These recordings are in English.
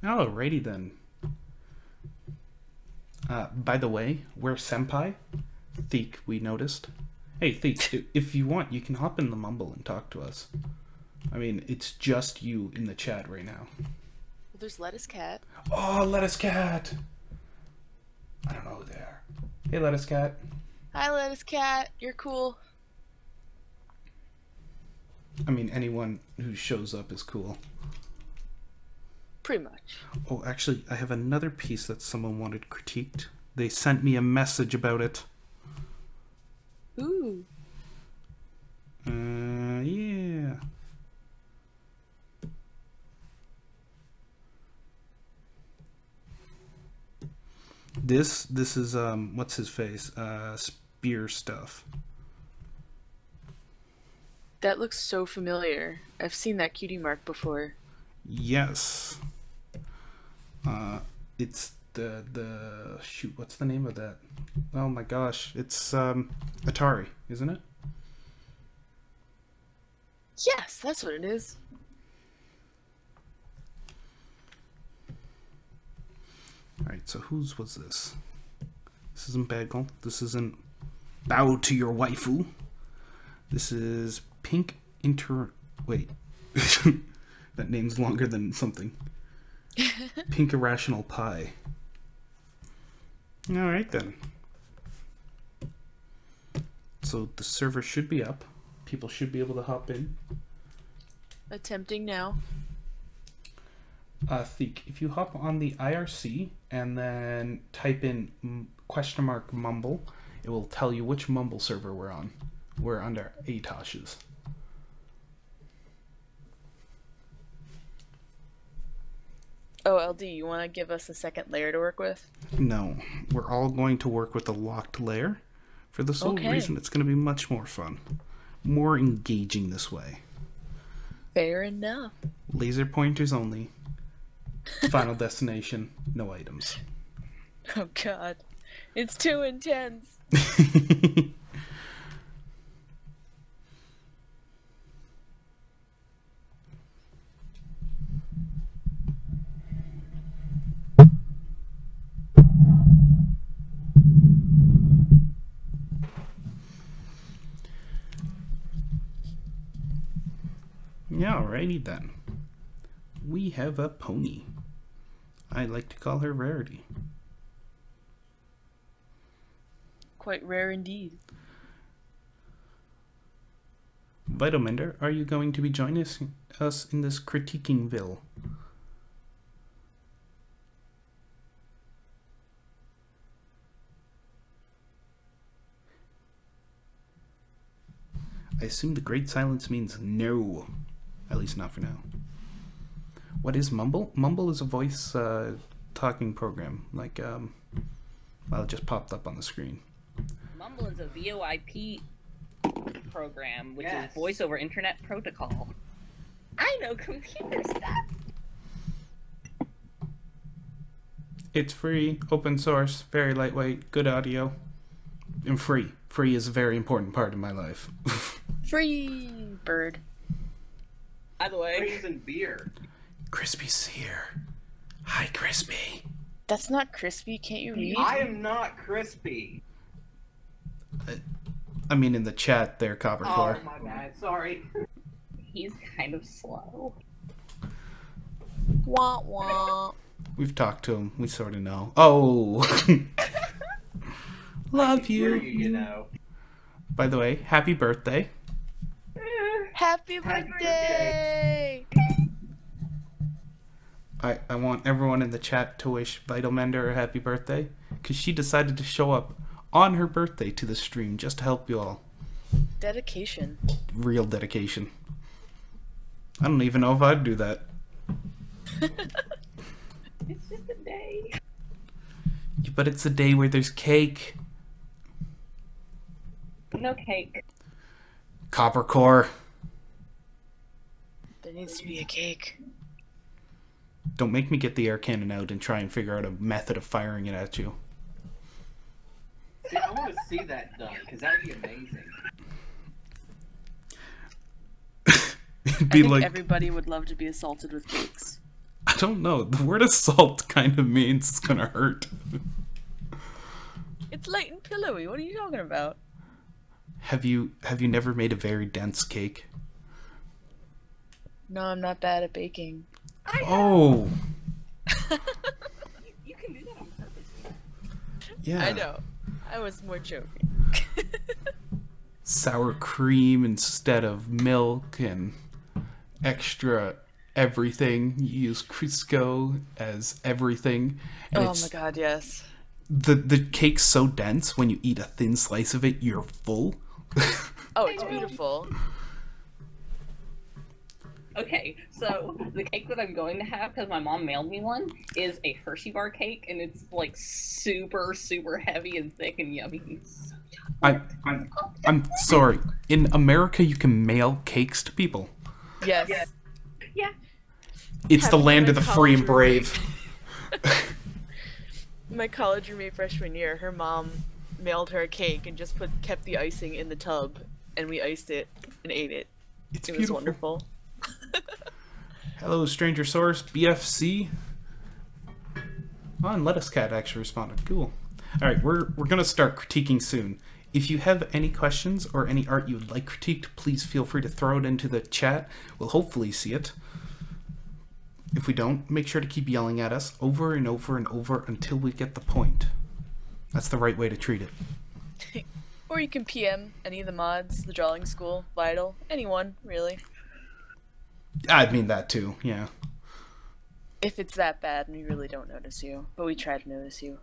Alrighty then. By the way, we're senpai. Theek, we noticed. Hey, Theek, if you want, you can hop in the mumble and talk to us. I mean, it's just you in the chat right now. Well, there's Lettuce Cat. Oh, Lettuce Cat! I don't know who they are. Hey, Lettuce Cat. Hi, Lettuce Cat. You're cool. I mean, anyone who shows up is cool. Pretty much. Oh, actually, I have another piece that someone wanted critiqued. They sent me a message about it. Ooh. Yeah. This is what's his face? Spear stuff. That looks so familiar. I've seen that cutie mark before. Yes. It's the shoot, what's the name of that? Oh my gosh, it's Atari, isn't it? Yes, that's what it is. Alright, so whose was this? This isn't Bagel. This isn't Bow to Your Waifu. This is Pink Wait. That name's longer than something. Pink Irrational Pie. Alright then. So the server should be up. People should be able to hop in. Attempting now. Theek, if you hop on the IRC and then type in !mumble, it will tell you which mumble server we're on. We're under Atosh's. Oh, LD, you want to give us a second layer to work with? No, we're all going to work with a locked layer for the sole reason it's going to be much more fun. More engaging this way. Fair enough. Laser pointers only. Final destination, no items. Oh god. It's too intense. Yeah, alrighty then. We have a pony. I like to call her Rarity. Quite rare indeed. Vitalmender, are you going to be joining us in this critiquingville? I assume the great silence means no. At least not for now. What is Mumble? Mumble is a voice talking program. Like, well, it just popped up on the screen. Mumble is a VoIP program, which is Voice over Internet Protocol. I know computer stuff. It's free, open source, very lightweight, good audio, and free. Free is a very important part of my life. Free bird. By the way, Freeze and beer. Crispy's here. Hi, Crispy. That's not crispy, can't you read? I am not crispy. I mean, in the chat there, Coppercore. Oh, my bad. Sorry. he's kind of slow. Wah wah. We've talked to him. We sort of know. Oh! Love you. You know. By the way, happy birthday. Happy birthday! I want everyone in the chat to wish Vitalmender a happy birthday, because she decided to show up on her birthday to the stream just to help you all. Dedication. Real dedication. I don't even know if I'd do that. It's just a day. But it's a day where there's cake. No cake. Coppercore. There needs to be a cake. Don't make me get the air cannon out and try and figure out a method of firing it at you. See, I want to see that done, because that would be amazing. It'd be I think like everybody would love to be assaulted with cakes. don't know. The word assault kind of means it's gonna hurt. It's light and pillowy. What are you talking about? Have you never made a very dense cake? No, I'm not bad at baking. Oh, You can do that on purpose. yeah. I know. I was more joking. Sour cream instead of milk and extra everything. You use Crisco as everything. And Oh my god, yes. The cake's so dense when you eat a thin slice of it, you're full. Oh, it's beautiful. Okay, so the cake that I'm going to have, because my mom mailed me one, is a Hershey bar cake, and it's like super, super heavy and thick and yummy. So I'm sorry. In America, you can mail cakes to people. Yes. yeah. It's the Having land my of the free and college brave. My college roommate freshman year, her mom mailed her a cake and just kept the icing in the tub, and we iced it and ate it. It's It was beautiful. wonderful. Hello, Stranger Source, BFC. Oh, and Lettuce Cat actually responded. Cool. All right, we're gonna start critiquing soon. If you have any questions or any art you would like critiqued, please feel free to throw it into the chat. We'll hopefully see it. If we don't, make sure to keep yelling at us over and over and over until we get the point. That's the right way to treat it. Or you can PM any of the mods, the Drawing School, Vital, anyone, really. I mean that too, yeah. If it's that bad and we really don't notice you, but we try to notice you.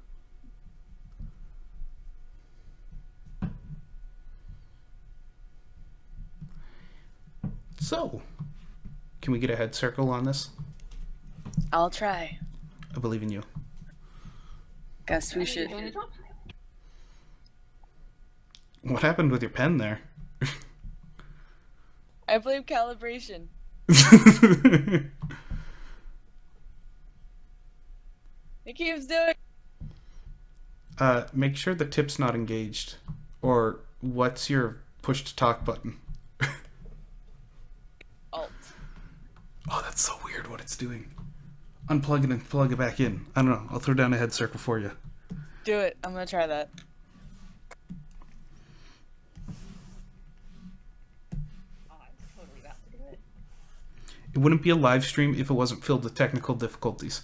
So, can we get a head circle on this? I'll try. I believe in you. Guess we should. What happened with your pen there? I blame calibration. It keeps doing. Make sure the tip's not engaged. Or what's your push to talk button? Alt. Oh, that's so weird what it's doing. Unplug it and plug it back in. I don't know. I'll throw down a head circle for you. Do it. I'm gonna try that. Oh, I was totally about to do it. It wouldn't be a live stream if it wasn't filled with technical difficulties.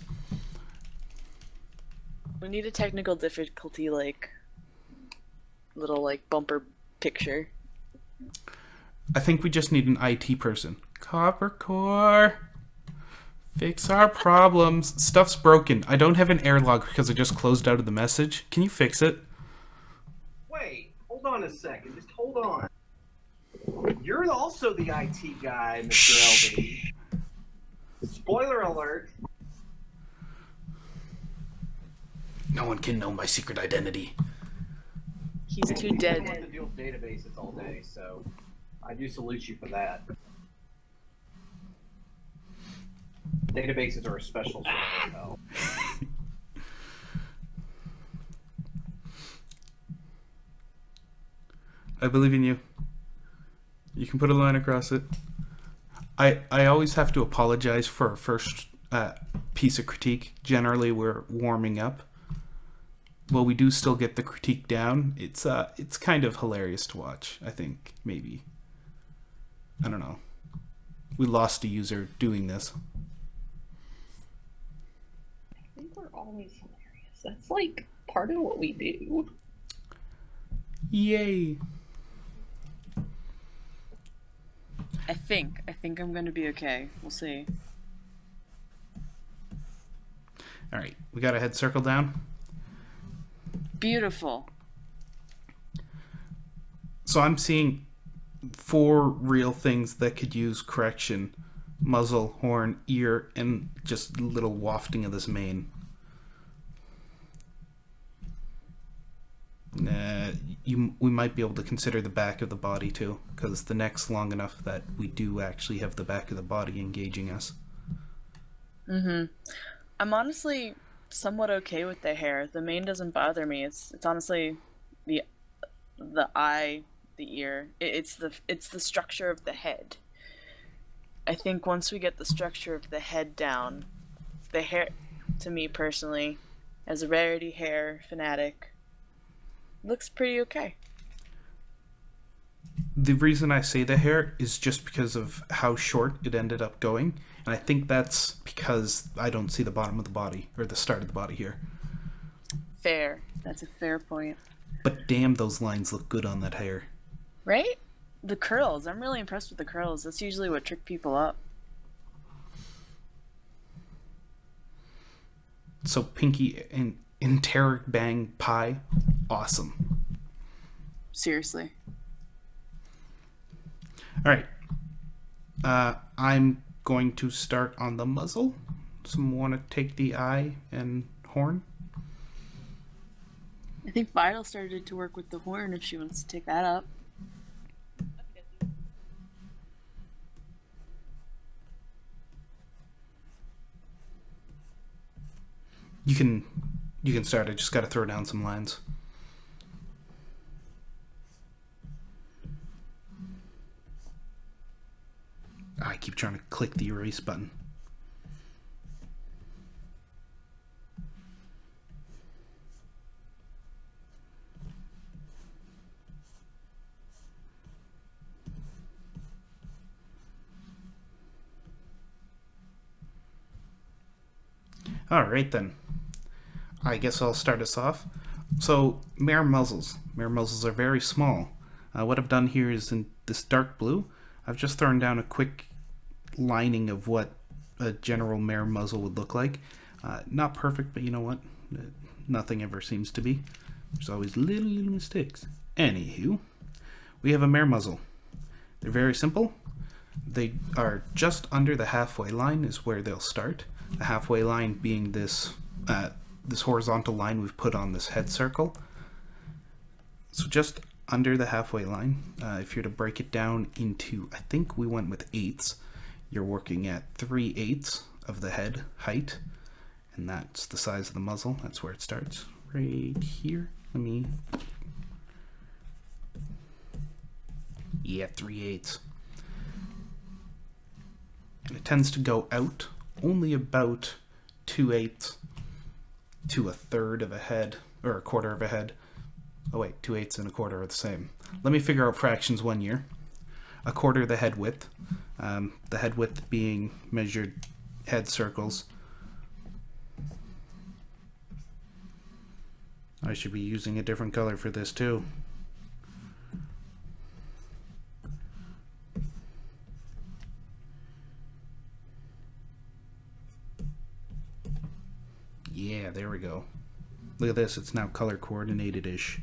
We need a technical difficulty, like, little, like, bumper picture. I think we just need an IT person. Copper Core. Fix our problems. Stuff's broken. I don't have an air log because I just closed out of the message. Can you fix it? Wait, hold on a second. Just hold on. You're also the IT guy, Mr. Shh. LD. Spoiler alert. No one can know my secret identity. He's too I dead. have to deal with databases all day, so I do salute you for that. Databases are a special sort of hell. I believe in you. You can put a line across it. I always have to apologize for our first piece of critique. Generally, we're warming up. Well, we do still get the critique down. It's kind of hilarious to watch, I think, maybe. I don't know. We lost a user doing this. I think we're always hilarious. That's like part of what we do. Yay! I think I'm gonna be okay. We'll see. Alright, we got a head circle down. Beautiful. So I'm seeing 4 real things that could use correction. Muzzle, horn, ear, and just a little wafting of this mane. We might be able to consider the back of the body too, because the neck's long enough that we do actually have the back of the body engaging us. Mm-hmm. I'm honestly somewhat okay with the hair. The mane doesn't bother me. It's honestly the eye, the ear. It's the structure of the head. I think once we get the structure of the head down, the hair, to me personally, as a rarity hair fanatic, looks pretty okay. The reason I say the hair is just because of how short it ended up going, and I think that's because I don't see the bottom of the body, or the start of the body here. Fair. That's a fair point. But damn, those lines look good on that hair. Right? The curls. I'm really impressed with the curls. That's usually what trick people up. So Pinky and Interrobang Pie, awesome. Seriously. Alright. I'm going to start on the muzzle. Someone want to take the eye and horn? I think Vital started to work with the horn if she wants to take that up. You can start. I just got to throw down some lines. I keep trying to click the erase button. Alright then. I guess I'll start us off. So, mare muzzles. Mare muzzles are very small. What I've done here is in this dark blue, I've just thrown down a quick lining of what a general mare muzzle would look like. Not perfect, but you know what? Nothing ever seems to be. There's always little mistakes. Anywho, we have a mare muzzle. They're very simple. They are just under the halfway line is where they'll start. The halfway line being this this horizontal line we've put on this head circle. So just under the halfway line, if you're to break it down into, I think we went with eighths, you're working at 3/8 of the head height, and that's the size of the muzzle. That's where it starts, right here. Yeah, 3/8. And it tends to go out only about 2/8 to 1/3 of a head, or 1/4 of a head. Oh wait, 2/8 and 1/4 are the same. Let me figure out fractions one year. 1/4 the head width. The head width being measured head circles. I should be using a different color for this too. Yeah, there we go. Look at this, it's now color coordinated-ish.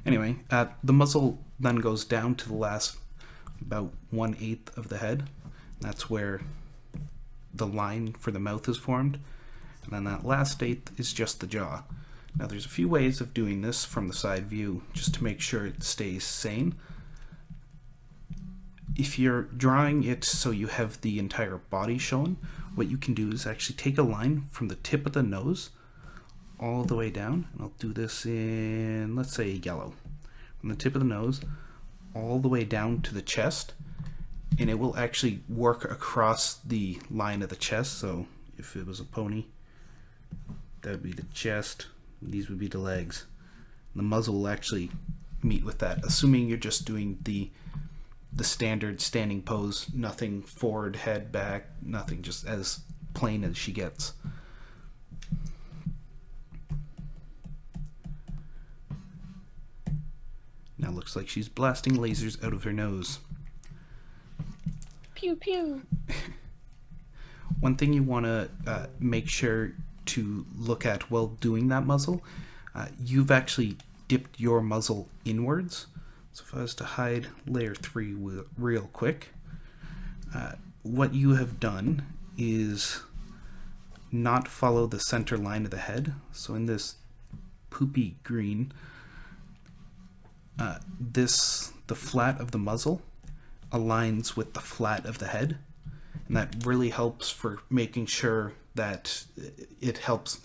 Anyway, the muzzle then goes down to the last about 1/8 of the head. That's where the line for the mouth is formed. And then that last eighth is just the jaw. Now there's a few ways of doing this from the side view, just to make sure it stays sane. If you're drawing it so you have the entire body shown, what you can do is actually take a line from the tip of the nose all the way down, and I'll do this in, let's say, yellow. From the tip of the nose all the way down to the chest, and it will actually work across the line of the chest. So if it was a pony, that would be the chest, these would be the legs. And the muzzle will actually meet with that, assuming you're just doing the standard standing pose, nothing forward, head, back, nothing, just as plain as she gets. Now looks like she's blasting lasers out of her nose. Pew pew. One thing you want to make sure to look at while doing that muzzle, you've actually dipped your muzzle inwards. So if I was to hide layer 3 real quick, what you have done is not follow the center line of the head. So in this poopy green, the flat of the muzzle aligns with the flat of the head, and that really helps for making sure that it helps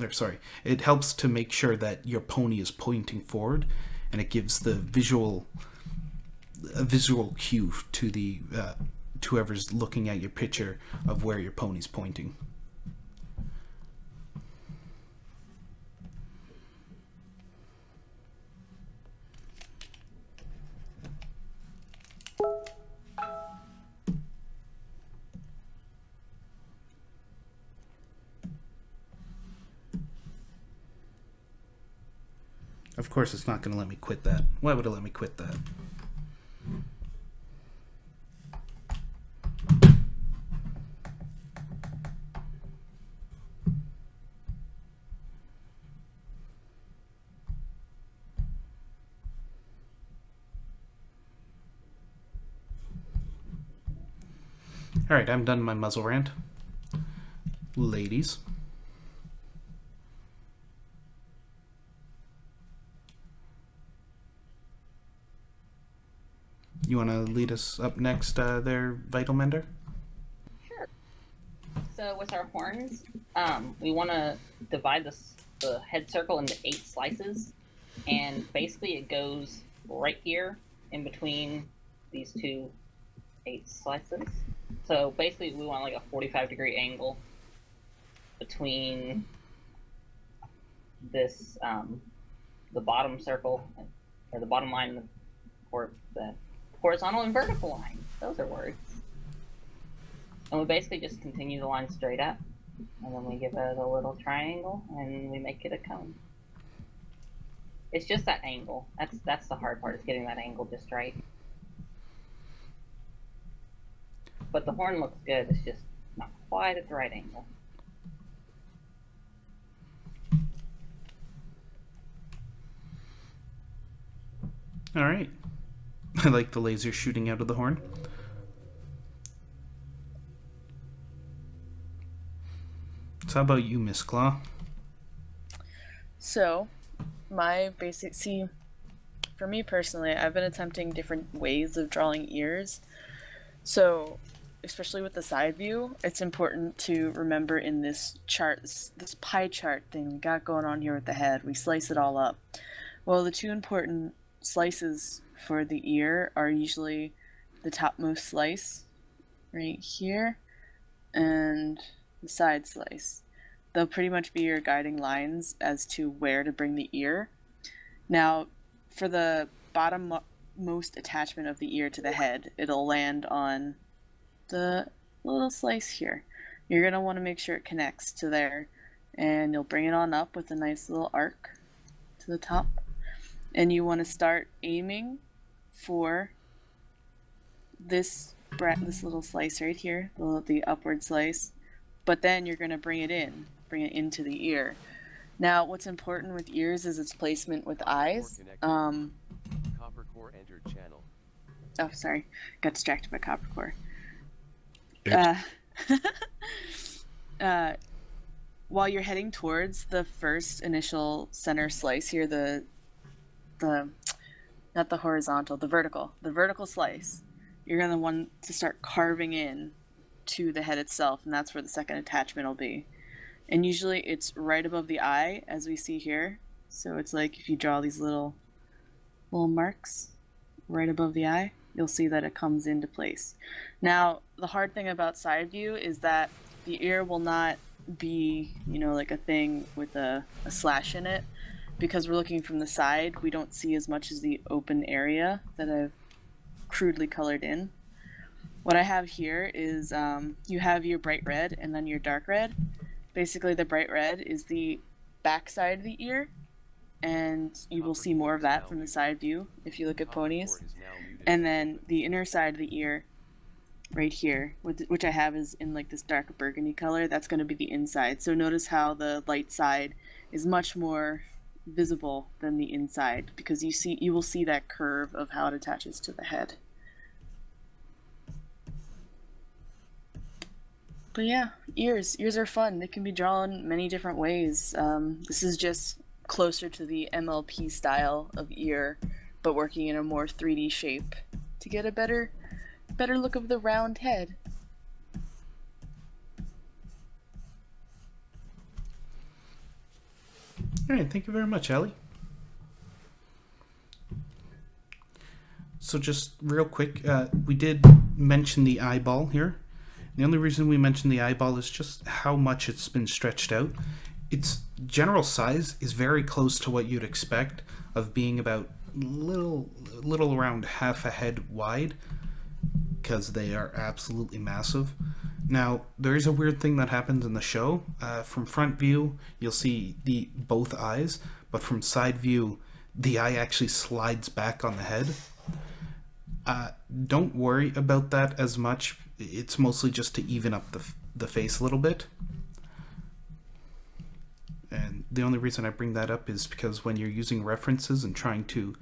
to make sure that your pony is pointing forward, and it gives the visual cue to whoever's looking at your picture of where your pony's pointing. Of course, it's not going to let me quit that. Why would it let me quit that? Alright, I'm done my muzzle rant. Ladies. You want to lead us up next there, Vital Mender? Sure. So with our horns, we want to divide the head circle into 8 slices, and basically it goes right here in between these 2 8 slices. So basically we want like a 45-degree angle between this, the bottom circle, or the bottom line, or the horizontal and vertical line. Those are words. And we basically just continue the line straight up, and then we give it a little triangle, and we make it a cone. It's just that angle. That's the hard part, is getting that angle just right. But the horn looks good, it's just not quite at the right angle. Alright. I like the laser shooting out of the horn. So how about you, Miss Claw? So, my basic, for me personally, I've been attempting different ways of drawing ears. So, especially with the side view, it's important to remember in this chart, this pie chart thing we got going on here with the head, we slice it all up. Well, the 2 important slices for the ear are usually the topmost slice right here and the side slice. They'll pretty much be your guiding lines as to where to bring the ear. Now, for the bottom-most attachment of the ear to the head, it'll land on the little slice here. You're going to want to make sure it connects to there, and you'll bring it on up with a nice little arc to the top. And you want to start aiming for this little slice right here, the upward slice, but then you're going to bring it into the ear. Now, what's important with ears is its placement with eyes. Copper core entered channel. Oh, sorry, got distracted by copper core. While you're heading towards the first initial center slice here, not the horizontal, the vertical slice, you're going to want to start carving in to the head itself, and that's where the second attachment will be. And usually it's right above the eye, as we see here. So it's like if you draw these little marks right above the eye, you'll see that it comes into place. Now, the hard thing about side view is that the ear will not be, like a thing with a slash in it. Because we're looking from the side, we don't see as much as the open area that I've crudely colored in. What I have here is you have your bright red and then your dark red. Basically, the bright red is the back side of the ear, and you will see more of that from the side view if you look at ponies. And then the inner side of the ear, right here, which I have is in like this dark burgundy color, that's going to be the inside. So notice how the light side is much more visible than the inside, because you will see that curve of how it attaches to the head. But yeah, ears are fun. They can be drawn many different ways. This is just closer to the MLP style of ear, but working in a more 3D shape to get a better look of the round head. All right, thank you very much, Allie. So just real quick, we did mention the eyeball here. The only reason we mention the eyeball is just how much it's been stretched out. Its general size is very close to what you'd expect, of being about little around half a head wide, because they are absolutely massive. Now, there is a weird thing that happens in the show. From front view, you'll see both eyes, but from side view, the eye actually slides back on the head. Don't worry about that as much. It's mostly just to even up the face a little bit. And the only reason I bring that up is because when you're using references and trying to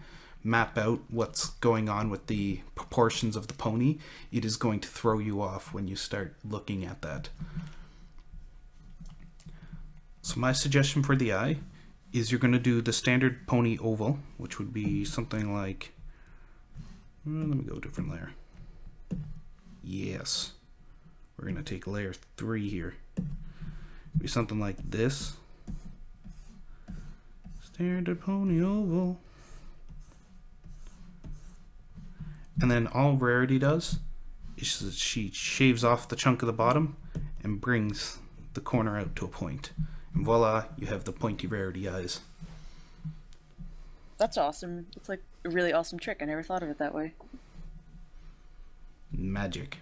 map out what's going on with the proportions of the pony, it is going to throw you off when you start looking at that. So my suggestion for the eye is you're going to do the standard pony oval, which would be something like, let me go a different layer. Yes, we're going to take layer 3 here. Be something like this. Standard pony oval. And then all Rarity does is she shaves off the chunk of the bottom and brings the corner out to a point. And voila, you have the pointy Rarity eyes. That's awesome. It's like a really awesome trick. I never thought of it that way. Magic.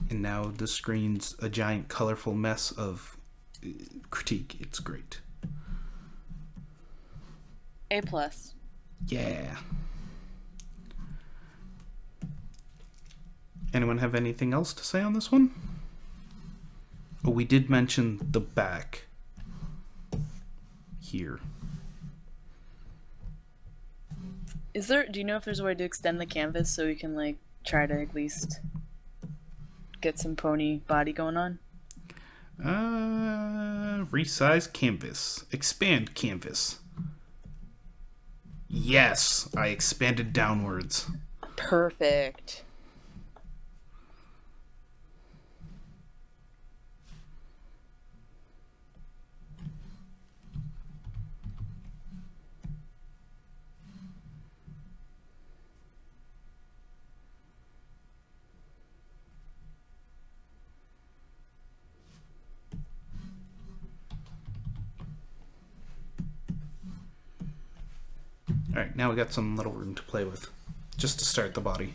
And now the screen's a giant colorful mess of critique. It's great. A+. Yeah. Anyone have anything else to say on this one? Oh, we did mention the back here. Do you know if there's a way to extend the canvas so we can like try to at least get some pony body going on? Resize canvas. Expand canvas. Yes, I expanded downwards. Perfect. Alright, now we got some little room to play with, just to start the body.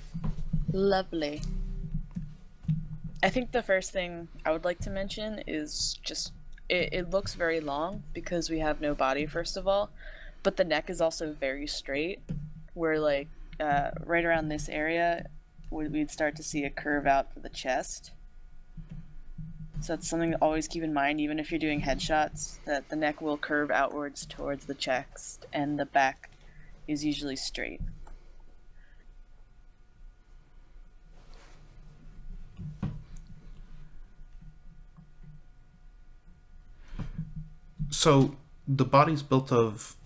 Lovely. I think the first thing I would like to mention is just, it looks very long because we have no body, first of all, but the neck is also very straight, where like, right around this area, we'd start to see a curve out for the chest. So that's something to always keep in mind, even if you're doing headshots, that the neck will curve outwards towards the chest, and the back is usually straight. So the body's built of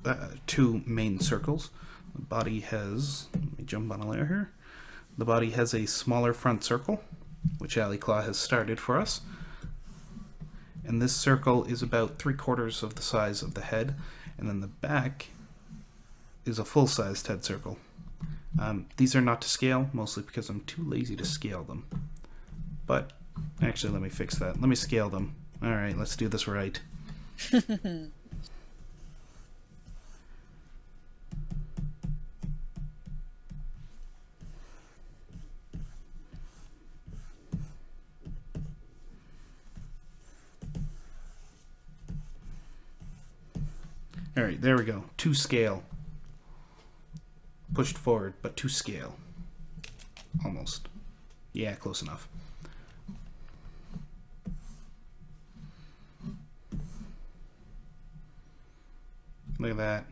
2 main circles. The body has, let me jump on a layer here. The body has a smaller front circle, which Ali Claw has started for us. And this circle is about 3/4 of the size of the head, and then the back is a full-sized head circle. These are not to scale, mostly because I'm too lazy to scale them. But actually, let me fix that. Let me scale them. Alright, let's do this right. Alright, there we go. To scale. Pushed forward, but to scale. Almost. Yeah, close enough. Look at that.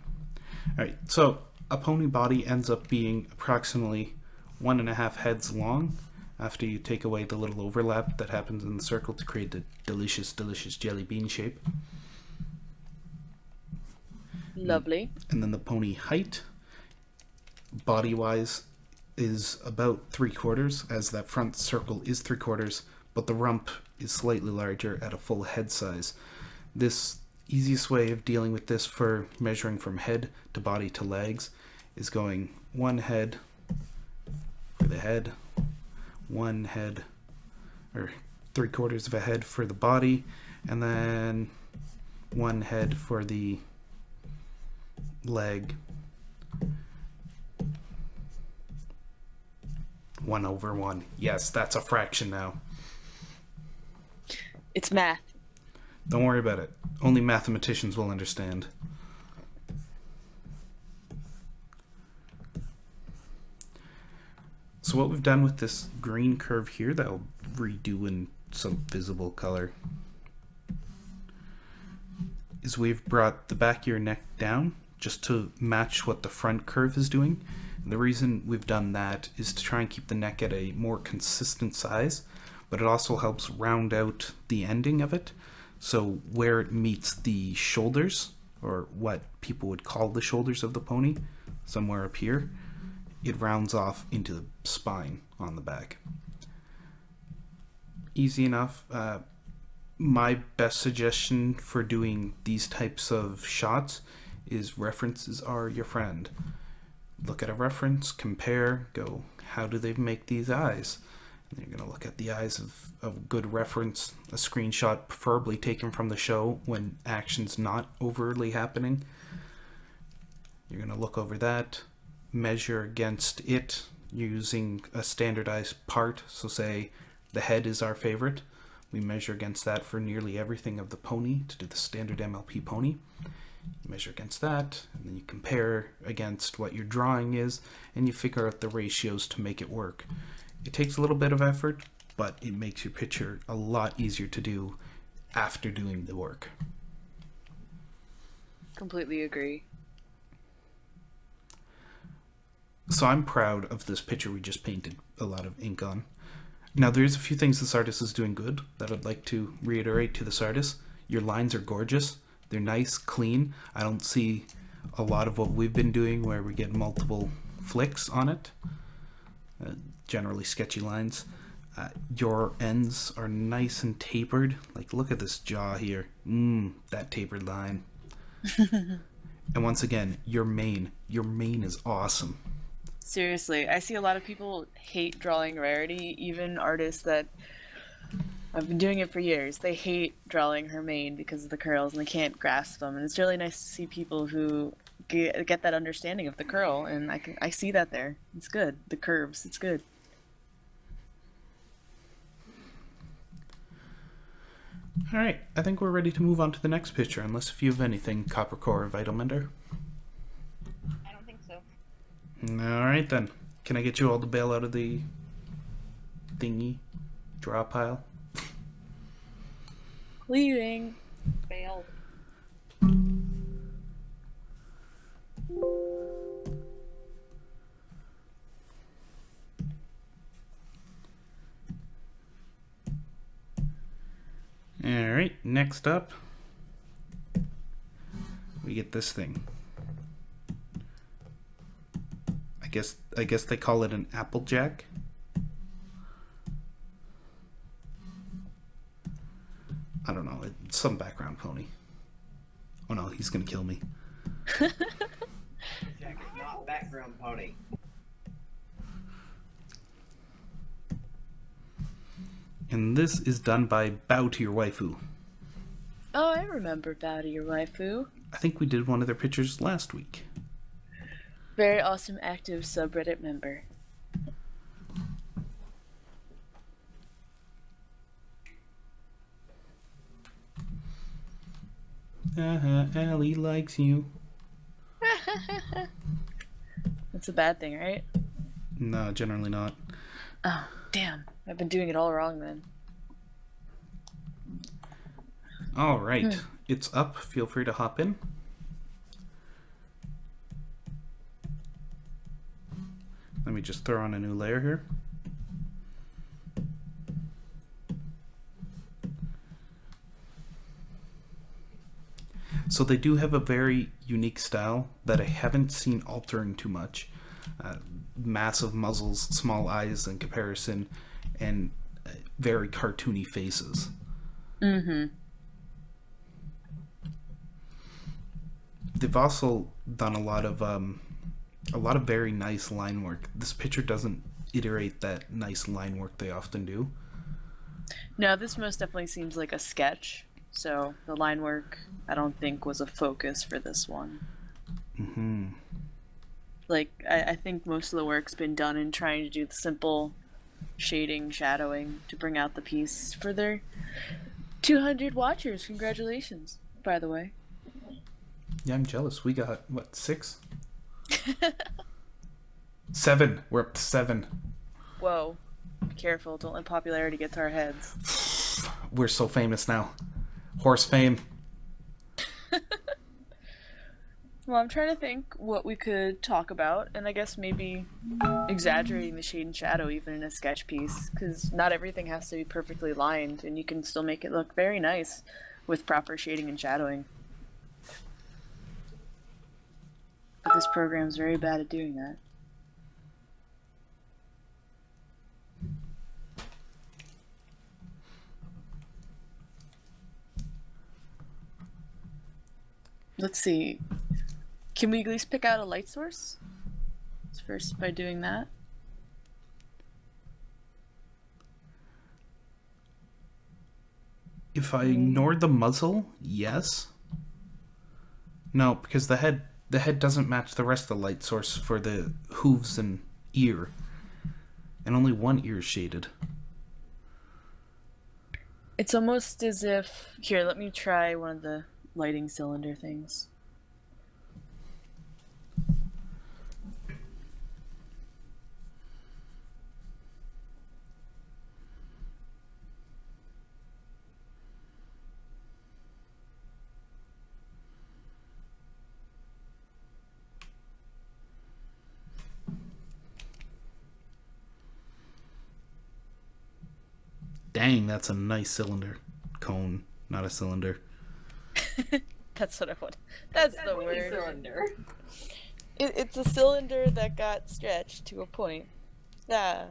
Alright, so a pony body ends up being approximately 1.5 heads long after you take away the little overlap that happens in the circle to create the delicious, delicious jelly bean shape. Lovely. And then the pony height, body-wise, is about 3/4, as that front circle is 3/4, but the rump is slightly larger at a full head size. This easiest way of dealing with this for measuring from head to body to legs is going one head for the head, 1 head, or 3/4 of a head for the body, and then 1 head for the leg. 1/1. Yes, that's a fraction now. It's math. Don't worry about it. Only mathematicians will understand. So what we've done with this green curve here that I'll redo in some visible color is we've brought the back of your neck down just to match what the front curve is doing. And the reason we've done that is to try and keep the neck at a more consistent size, but it also helps round out the ending of it. So where it meets the shoulders, or what people would call the shoulders of the pony, somewhere up here, it rounds off into the spine on the back. Easy enough. My best suggestion for doing these types of shots is references are your friend. Look at a reference, compare, go, how do they make these eyes? And you're going to look at the eyes of a good reference, a screenshot preferably taken from the show when action's not overly happening. You're going to look over that, measure against it using a standardized part. So say the head is our favorite. We measure against that for nearly everything of the pony to do the standard MLP pony. You measure against that, and then you compare against what your drawing is, and you figure out the ratios to make it work. It takes a little bit of effort, but it makes your picture a lot easier to do after doing the work. Completely agree. So I'm proud of this picture we just painted a lot of ink on. Now there's a few things this artist is doing good that I'd like to reiterate to this artist. Your lines are gorgeous. They're nice, clean. I don't see a lot of what we've been doing where we get multiple flicks on it. Generally sketchy lines. Your ends are nice and tapered. Like, look at this jaw here. That tapered line. And once again, your mane is awesome. Seriously, I see a lot of people hate drawing rarity, even artists that I've been doing it for years. They hate drawing her mane because of the curls and they can't grasp them. And it's really nice to see people who get that understanding of the curl, and I see that there. It's good. The curves, it's good. Alright, I think we're ready to move on to the next picture, unless if you have anything, Copper Core or Vitalmender. I don't think so. Alright then. Can I get you all to bail out of the thingy draw pile? Leaving. Failed. Alright, next up, we get this thing. I guess they call it an Applejack. I don't know, it's some background pony. Oh no, he's gonna kill me. Jack is not background pony. And this is done by Bow to Your Waifu. Oh, I remember Bow to Your Waifu. I think we did one of their pictures last week. Very awesome active subreddit member. Allie likes you. That's a bad thing, right? No, generally not. Oh, damn. I've been doing it all wrong then. Alright, it's up. Feel free to hop in. Let me just throw on a new layer here. So they do have a very unique style that I haven't seen altering too much. Massive muzzles, small eyes in comparison, and very cartoony faces. Mm-hmm. They've also done a lot of very nice line work. This picture doesn't iterate that nice line work they often do. No, this most definitely seems like a sketch. So the line work, I don't think, was a focus for this one. Mm-hmm. Like, I think most of the work's been done in trying to do the simple shading, shadowing to bring out the piece for their 200 watchers. Congratulations, by the way. Yeah, I'm jealous. We got, what, 6? 7. We're up to 7. Whoa. Be careful. Don't let popularity get to our heads. We're so famous now. Horse fame. Well, I'm trying to think what we could talk about, and I guess maybe exaggerating the shade and shadow even in a sketch piece, because not everything has to be perfectly lined, and you can still make it look very nice with proper shading and shadowing. But this program's very bad at doing that. Let's see. Can we at least pick out a light source? First by doing that. If I ignored the muzzle, yes. No, because the head doesn't match the rest of the light source for the hooves and ear. And only one ear is shaded. It's almost as if... Here, let me try one of the lighting cylinder things. Dang, that's a nice cylinder. Cone, not a cylinder. That's what I want. That's the word. Cylinder. It's a cylinder that got stretched to a point. Ah.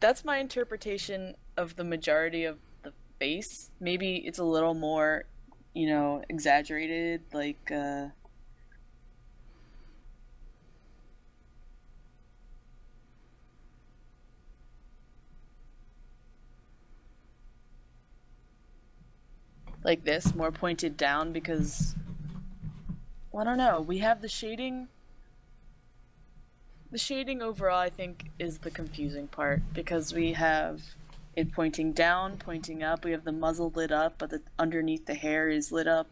That's my interpretation of the majority of the face. Maybe it's a little more, you know, exaggerated, like, like this, more pointed down, because, well, I don't know, we have the shading. The shading overall, I think, is the confusing part, because we have it pointing down, pointing up, we have the muzzle lit up, but underneath the hair is lit up,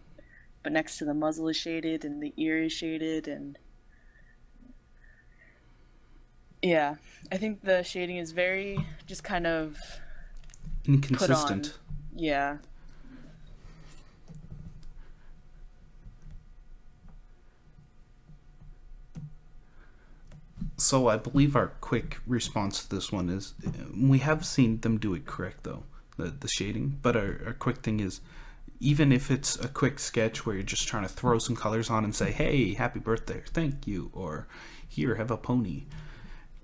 but next to the muzzle is shaded, and the ear is shaded, and... Yeah, I think the shading is very, just kind of... Inconsistent. Put on. Yeah. So I believe our quick response to this one is, we have seen them do it correct though, the shading, but our quick thing is, even if it's a quick sketch where you're just trying to throw some colors on and say, hey, happy birthday, thank you, or here, have a pony,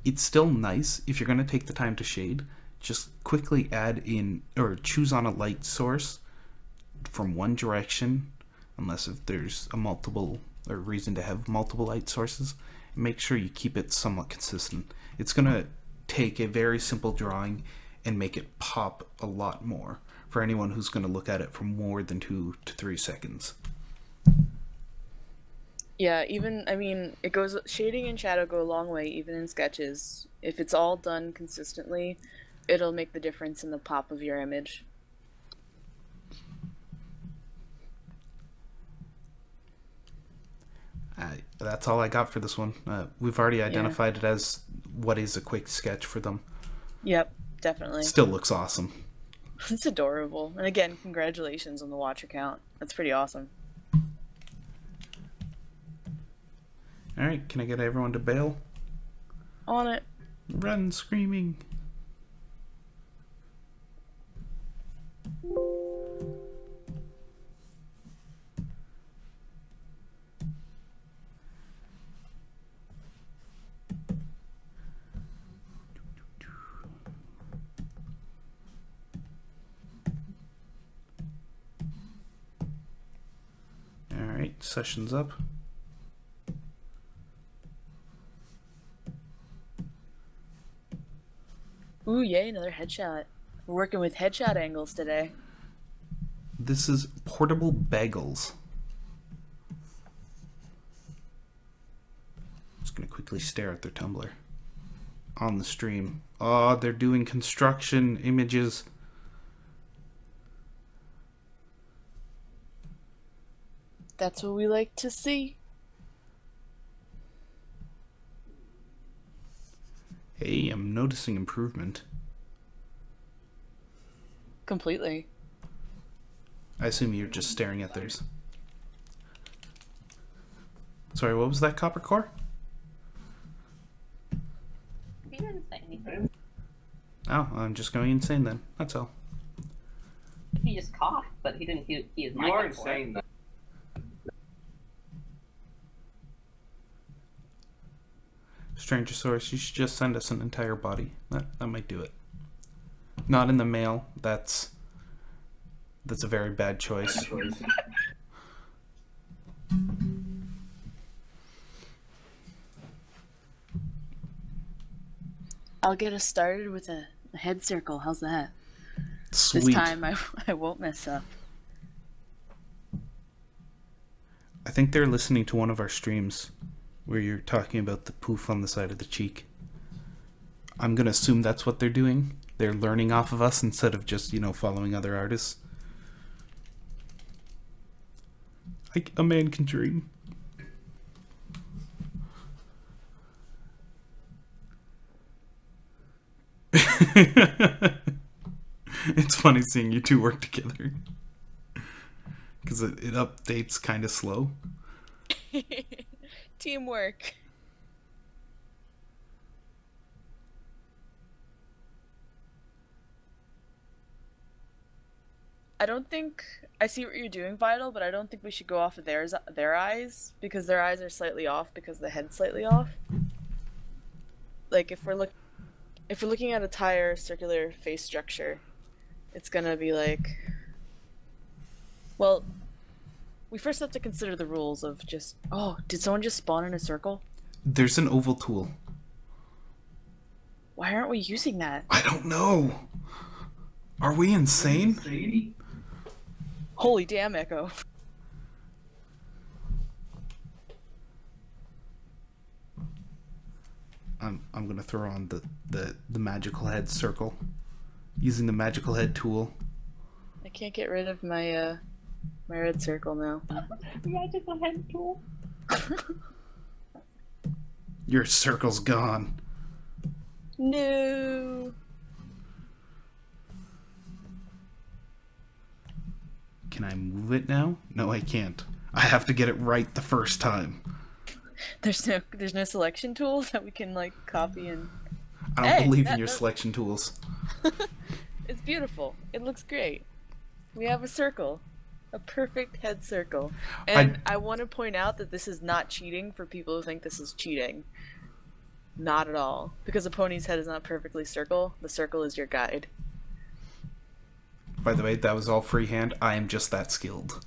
it's still nice if you're going to take the time to shade, just quickly add in, or choose on a light source from one direction, unless if there's a multiple, or reason to have multiple light sources. Make sure you keep it somewhat consistent. It's going to take a very simple drawing and make it pop a lot more for anyone who's going to look at it for more than 2 to 3 seconds. Yeah, even, I mean, it goes, shading and shadow go a long way, even in sketches. If it's all done consistently, it'll make the difference in the pop of your image. That's all I got for this one. We've already identified it as what is a quick sketch for them. Yep, definitely. Still looks awesome. It's adorable. And again, congratulations on the watcher count. That's pretty awesome. Alright, can I get everyone to bail? On it. Run screaming. Alright, session's up. Ooh, yay, another headshot. We're working with headshot angles today. This is portable bagels. Just gonna quickly stare at their Tumblr on the stream. Oh, they're doing construction images. That's what we like to see. Hey, I'm noticing improvement. Completely. I assume you're just staring at theirs. Sorry, what was that, Copper Core? He didn't say anything. Oh, I'm just going insane then. That's all. He just coughed, but he didn't he his mic. You are up for it. insane, though. Stranger Source, you should just send us an entire body. That might do it. Not in the mail. That's a very bad choice. I'll get us started with a head circle. How's that? Sweet. This time I won't mess up. I think they're listening to one of our streams where you're talking about the poof on the side of the cheek. I'm gonna assume that's what they're doing. They're learning off of us instead of just, following other artists. Like a man can dream. It's funny seeing you two work together. Because it updates kind of slow. Teamwork. I don't think I see what you're doing, Vital, but I don't think we should go off of their eyes, because their eyes are slightly off because the head's slightly off. Like if we're looking at a tire circular face structure, it's gonna be like, well, we first have to consider the rules of just, oh, did someone just spawn in a circle? There's an oval tool. Why aren't we using that? I don't know. Are we insane? Holy damn, Echo. I'm gonna throw on the magical head circle. Using the magical head tool. I can't get rid of my my red circle now. Magical head tool. Your circle's gone. No. Can I move it now? No, I can't. I have to get it right the first time. There's no selection tools that we can like copy and. I don't believe in your selection tools. It's beautiful. It looks great. We have a circle. A perfect head circle. And I want to point out that this is not cheating for people who think this is cheating. Not at all. Because a pony's head is not perfectly circle. The circle is your guide. By the way, that was all freehand. I am just that skilled.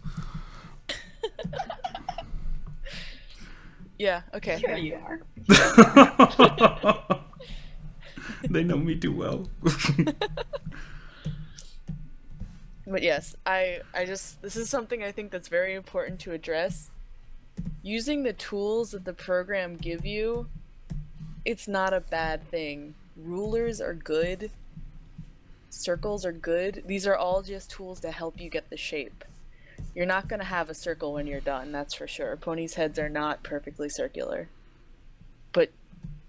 Yeah, okay. Sure yeah. you are. They know me too well. But yes, I just, this is something I think that's very important to address. Using the tools that the program give you, it's not a bad thing. Rulers are good. Circles are good. These are all just tools to help you get the shape. You're not going to have a circle when you're done, that's for sure. Ponies' heads are not perfectly circular. But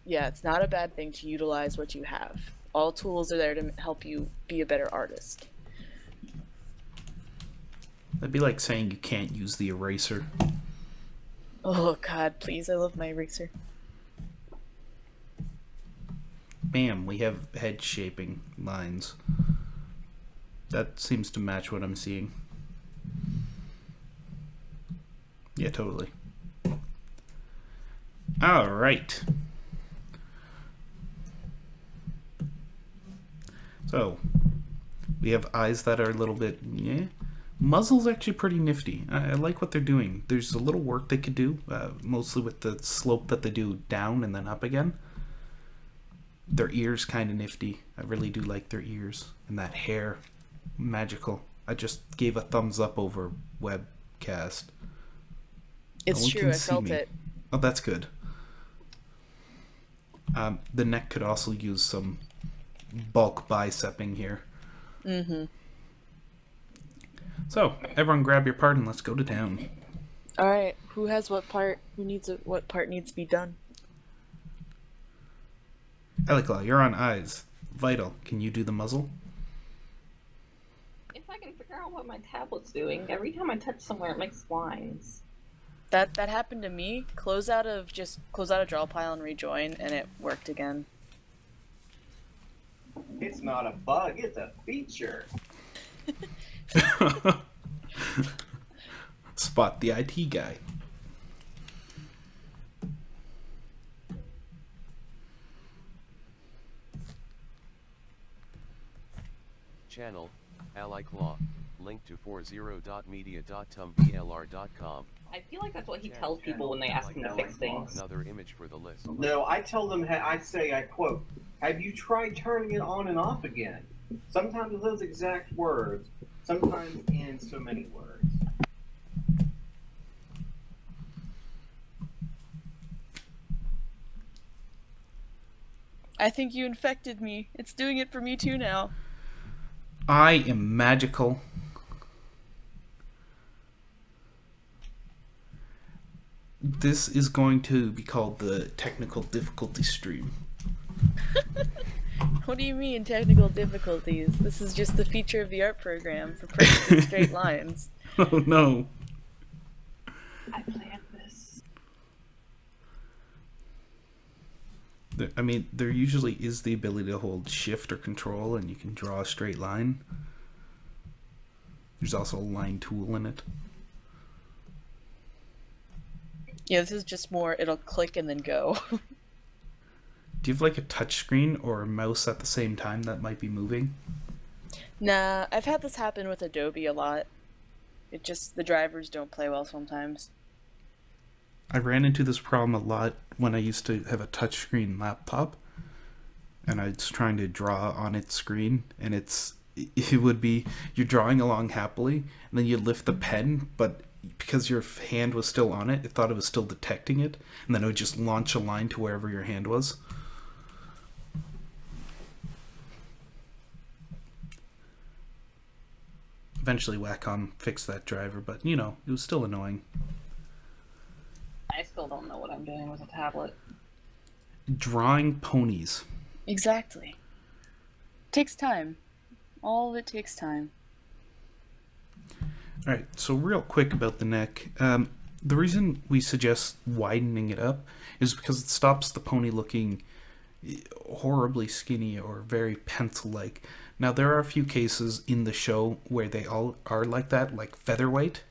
yeah, it's not a bad thing to utilize what you have. All tools are there to help you be a better artist. That'd be like saying you can't use the eraser. Oh god, please, I love my eraser. Bam, we have head shaping lines. That seems to match what I'm seeing. Yeah, totally. Alright. So, we have eyes that are a little bit, yeah. Muzzle's actually pretty nifty. I like what they're doing. There's a little work they could do, mostly with the slope that they do down and then up again. Their ears kind of nifty. I really do like their ears. And that hair, magical. I just gave a thumbs up over webcast. It's one true, can I see felt me. it. Oh, that's good. The neck could also use some bulk bicepping here. Mm-hmm. So, everyone grab your part and let's go to town. Alright, who has what part? What part needs to be done? Elikla, you're on eyes. Vital, can you do the muzzle? If I can figure out what my tablet's doing, every time I touch somewhere it makes lines. That happened to me. Close out a draw pile and rejoin, and it worked again. It's not a bug, it's a feature. Spot the IT guy. Channel, Alikla, link to 40.media.tumblr.com. I feel like that's what he tells people when they ask him to fix things. Another image for the list. No, I tell them, I say, I quote, have you tried turning it on and off again? Sometimes with those exact words, sometimes in so many words. I think you infected me. It's doing it for me too now. I am magical. This is going to be called the technical difficulty stream. What do you mean, technical difficulties? This is just the feature of the art program for perfectly straight lines. Oh no. I planned this. I mean, there usually is the ability to hold shift or control and you can draw a straight line. There's also a line tool in it. Yeah, this is just more, it'll click and then go. Do you have like a touch screen or a mouse at the same time that might be moving? Nah, I've had this happen with Adobe a lot. It just, the drivers don't play well sometimes. I ran into this problem a lot when I used to have a touchscreen laptop and I was trying to draw on its screen, and it would be, you're drawing along happily and then you lift the pen, but because your hand was still on it, it thought it was still detecting it, and then it would just launch a line to wherever your hand was. Eventually Wacom fixed that driver, but you know, it was still annoying. I still don't know what I'm doing with a tablet. Drawing ponies. Exactly. Takes time. All of it takes time. Alright, so real quick about the neck. The reason we suggest widening it up is because it stops the pony looking horribly skinny or very pencil-like. Now, there are a few cases in the show where they all are like that, like Featherweight.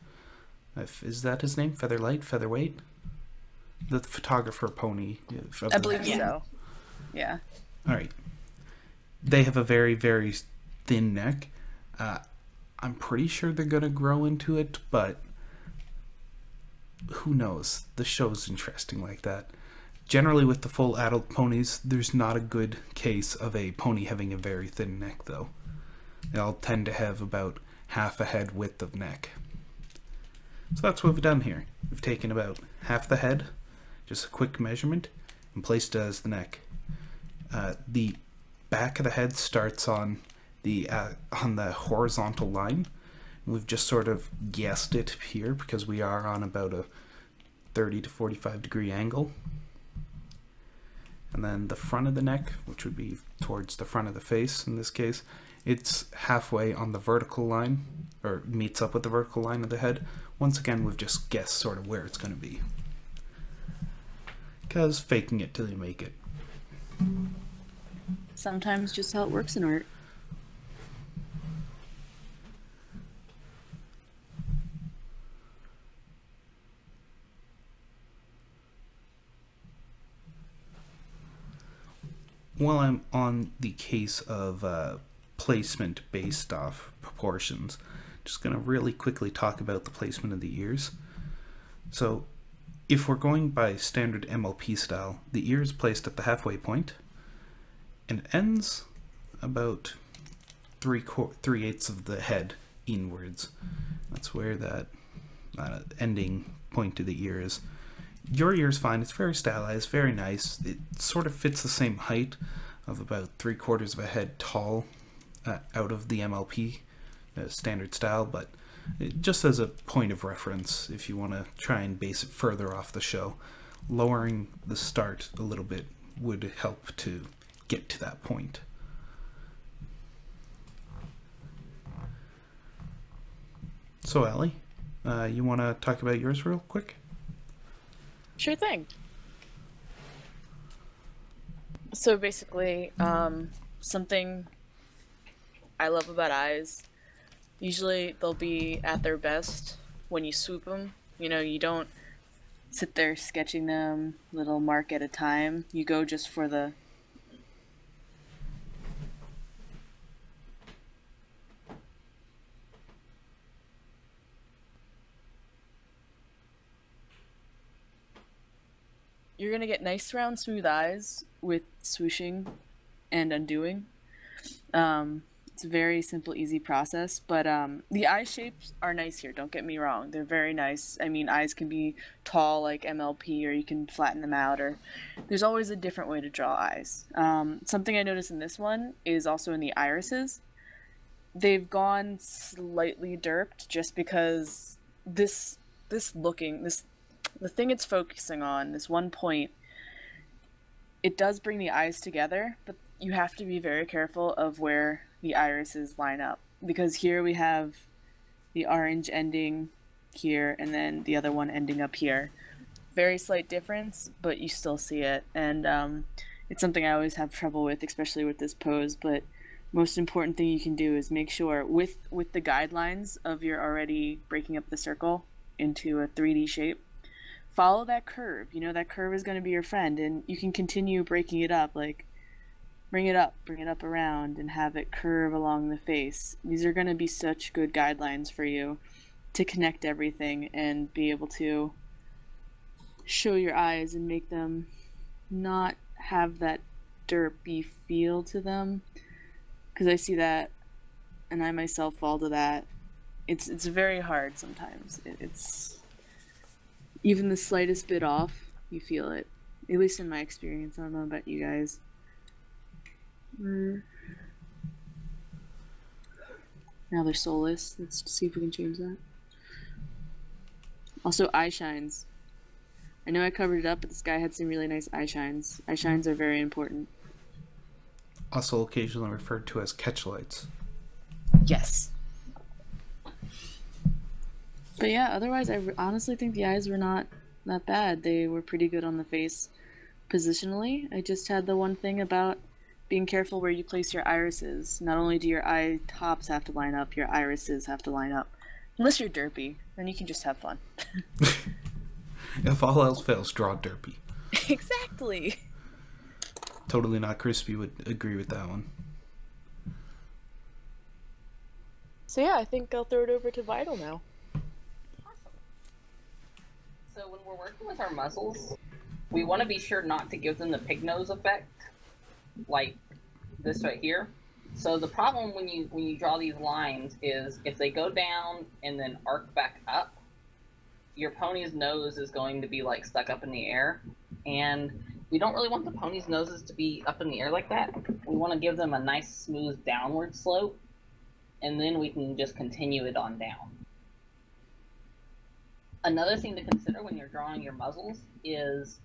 Is that his name? Featherweight? The photographer pony. I believe so. Yeah. Alright. They have a very, very thin neck. I'm pretty sure they're going to grow into it, but who knows? The show's interesting like that. Generally, with the full adult ponies, there's not a good case of a pony having a very thin neck, though. They all tend to have about half a head width of neck. So that's what we've done here. We've taken about half the head, just a quick measurement, and placed it as the neck. The back of the head starts on the horizontal line. We've just sort of guessed it here because we are on about a 30 to 45 degree angle. And then the front of the neck, which would be towards the front of the face in this case, it's halfway on the vertical line, or meets up with the vertical line of the head. Once again, we've just guessed sort of where it's going to be. Because faking it till you make it. Sometimes just how it works in art. While I'm on the case of placement based off proportions, just going to really quickly talk about the placement of the ears. So if we're going by standard MLP style, the ear is placed at the halfway point, and it ends about 3/8 of the head inwards. That's where that ending point of the ear is. Your ear's fine. It's very stylized, very nice. It sort of fits the same height of about 3/4 of a head tall out of the MLP standard style, but just as a point of reference, if you want to try and base it further off the show, lowering the start a little bit would help to get to that point. So, Allie, you want to talk about yours real quick? Sure thing. So basically, something I love about eyes, usually they'll be at their best when you swoop them. You know, you don't sit there sketching them little mark at a time. You go just for the you're gonna get nice round smooth eyes with swooshing and undoing. It's a very simple, easy process, but the eye shapes are nice here, don't get me wrong. They're very nice. I mean, eyes can be tall like MLP, or you can flatten them out, or there's always a different way to draw eyes. Something I noticed in this one is also in the irises. They've gone slightly derped just because the thing it's focusing on, this one point, it does bring the eyes together, but you have to be very careful of where the irises line up, because here we have the orange ending here and then the other one ending up here. Very slight difference, but you still see it, and it's something I always have trouble with, especially with this pose. But most important thing you can do is make sure with the guidelines of your already breaking up the circle into a 3D shape, follow that curve. You know, that curve is going to be your friend, and you can continue breaking it up, like bring it up around and have it curve along the face. These are going to be such good guidelines for you to connect everything and be able to show your eyes and make them not have that derpy feel to them, because I see that and I myself fall to that. It's very hard sometimes. It's even the slightest bit off, you feel it. At least in my experience. I don't know about you guys. Now they're soulless. Let's see if we can change that. Also, eye shines. I know I covered it up, but this guy had some really nice eye shines. Eye shines are very important. Also occasionally referred to as catch lights. Yes. But yeah, otherwise I honestly think the eyes were not that bad. They were pretty good on the face positionally. I just had the one thing about being careful where you place your irises. Not only do your eye tops have to line up, your irises have to line up. Unless you're derpy, then you can just have fun. If all else fails, draw derpy. Exactly. Totally Not Crispy would agree with that one. So yeah, I think I'll throw it over to Vital now. So when we're working with our muzzles, we want to be sure not to give them the pig nose effect, like this right here. So the problem when you draw these lines is if they go down and then arc back up, your pony's nose is going to be like stuck up in the air, and we don't really want the pony's noses to be up in the air like that. We want to give them a nice smooth downward slope, and then we can just continue it on down. Another thing to consider when you're drawing your muzzles is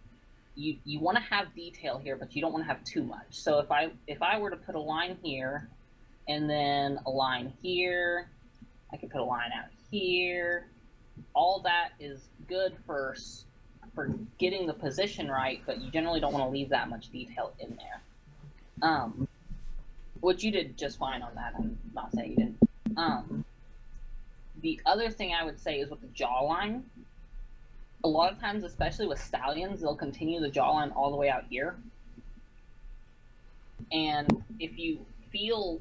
you want to have detail here, but you don't want to have too much. So if I were to put a line here, and then a line here, I could put a line out here. All that is good for getting the position right, but you generally don't want to leave that much detail in there. Which you did just fine on that. I'm not saying you didn't. The other thing I would say is with the jawline. A lot of times, especially with stallions, they'll continue the jawline all the way out here. And if you feel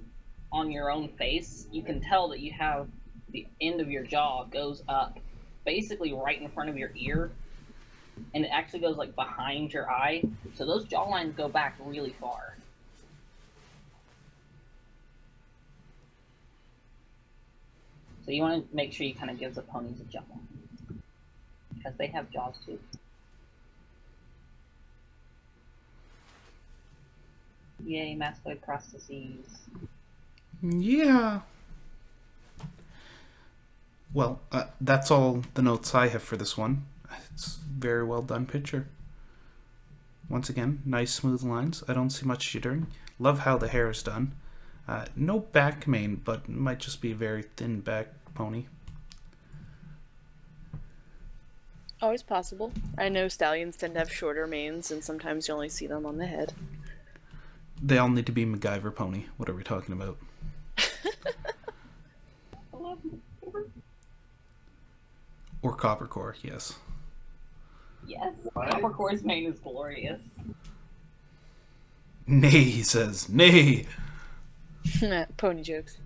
on your own face, you can tell that you have the end of your jaw goes up basically right in front of your ear, and it actually goes like behind your eye. So those jawlines go back really far. So you want to make sure you kind of give the ponies a jaw. Because they have jaws too. Yay, mastoid processes. Yeah. Well, that's all the notes I have for this one. It's a very well done picture. Once again, nice smooth lines. I don't see much jittering. Love how the hair is done. No back mane, but might just be a very thin back pony. Always possible. I know stallions tend to have shorter manes, and sometimes you only see them on the head. They all need to be MacGyver pony. What are we talking about? Or Coppercore, yes. Yes, What? Coppercore's mane is glorious. Nay, he says. Nay! Pony jokes.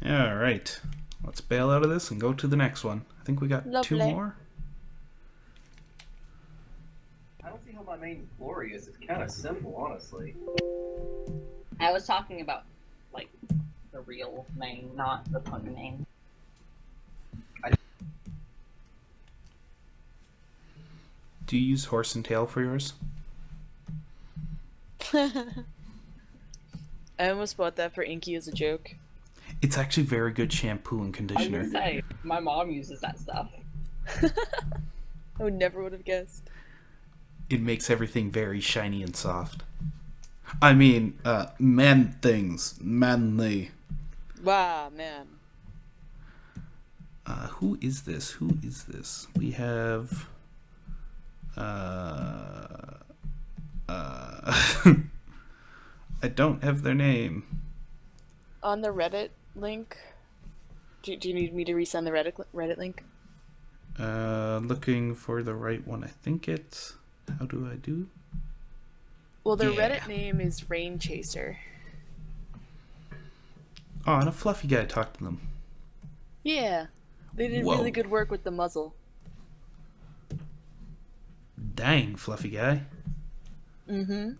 Alright. Let's bail out of this and go to the next one. I think we got two Lovely. more. I don't see how my name's glorious. It's kind of simple, honestly. I was talking about, like, the real mane, not the pony mane. Do you use horse and tail for yours? I almost bought that for Inky as a joke. It's actually very good shampoo and I was conditioner. gonna say, my mom uses that stuff. I would never would have guessed. It makes everything very shiny and soft. I mean, man things. Manly. Wow, man. Who is this? Who is this? We have... I don't have their name. On the Reddit link, do you need me to resend the Reddit link? Looking for the right one. I think it's... How do I do? Well, their Yeah. Reddit name is Rain Chaser. Oh, and a fluffy guy talked to them. Yeah, they did Whoa. really good work with the muzzle. Dang, fluffy guy. Mm-hmm.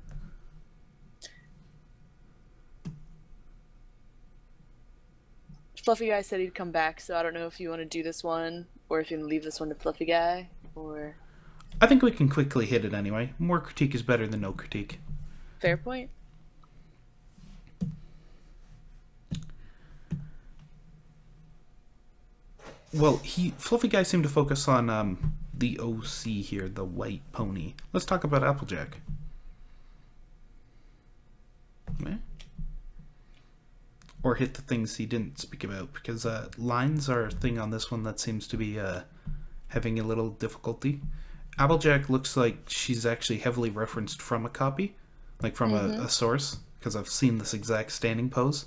Fluffy Guy said he'd come back, so I don't know if you want to do this one, or if you want to leave this one to Fluffy Guy, or... I think we can quickly hit it anyway. More critique is better than no critique. Fair point. Well, Fluffy Guy seemed to focus on the OC here, the white pony. Let's talk about Applejack. Eh? Or hit the things he didn't speak about, because lines are a thing on this one that seems to be having a little difficulty. Applejack looks like she's actually heavily referenced from a copy, like from a source, because I've seen this exact standing pose.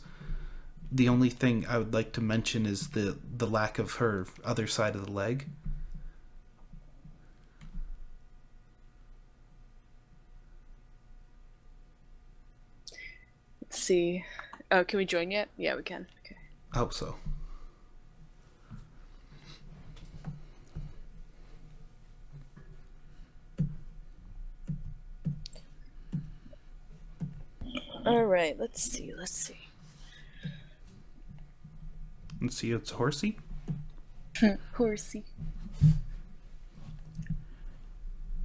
The only thing I would like to mention is the lack of her other side of the leg. Let's see. Oh, can we join yet? Yeah, we can. Okay. I hope so. All right, let's see. Let's see, it's horsey. Horsey.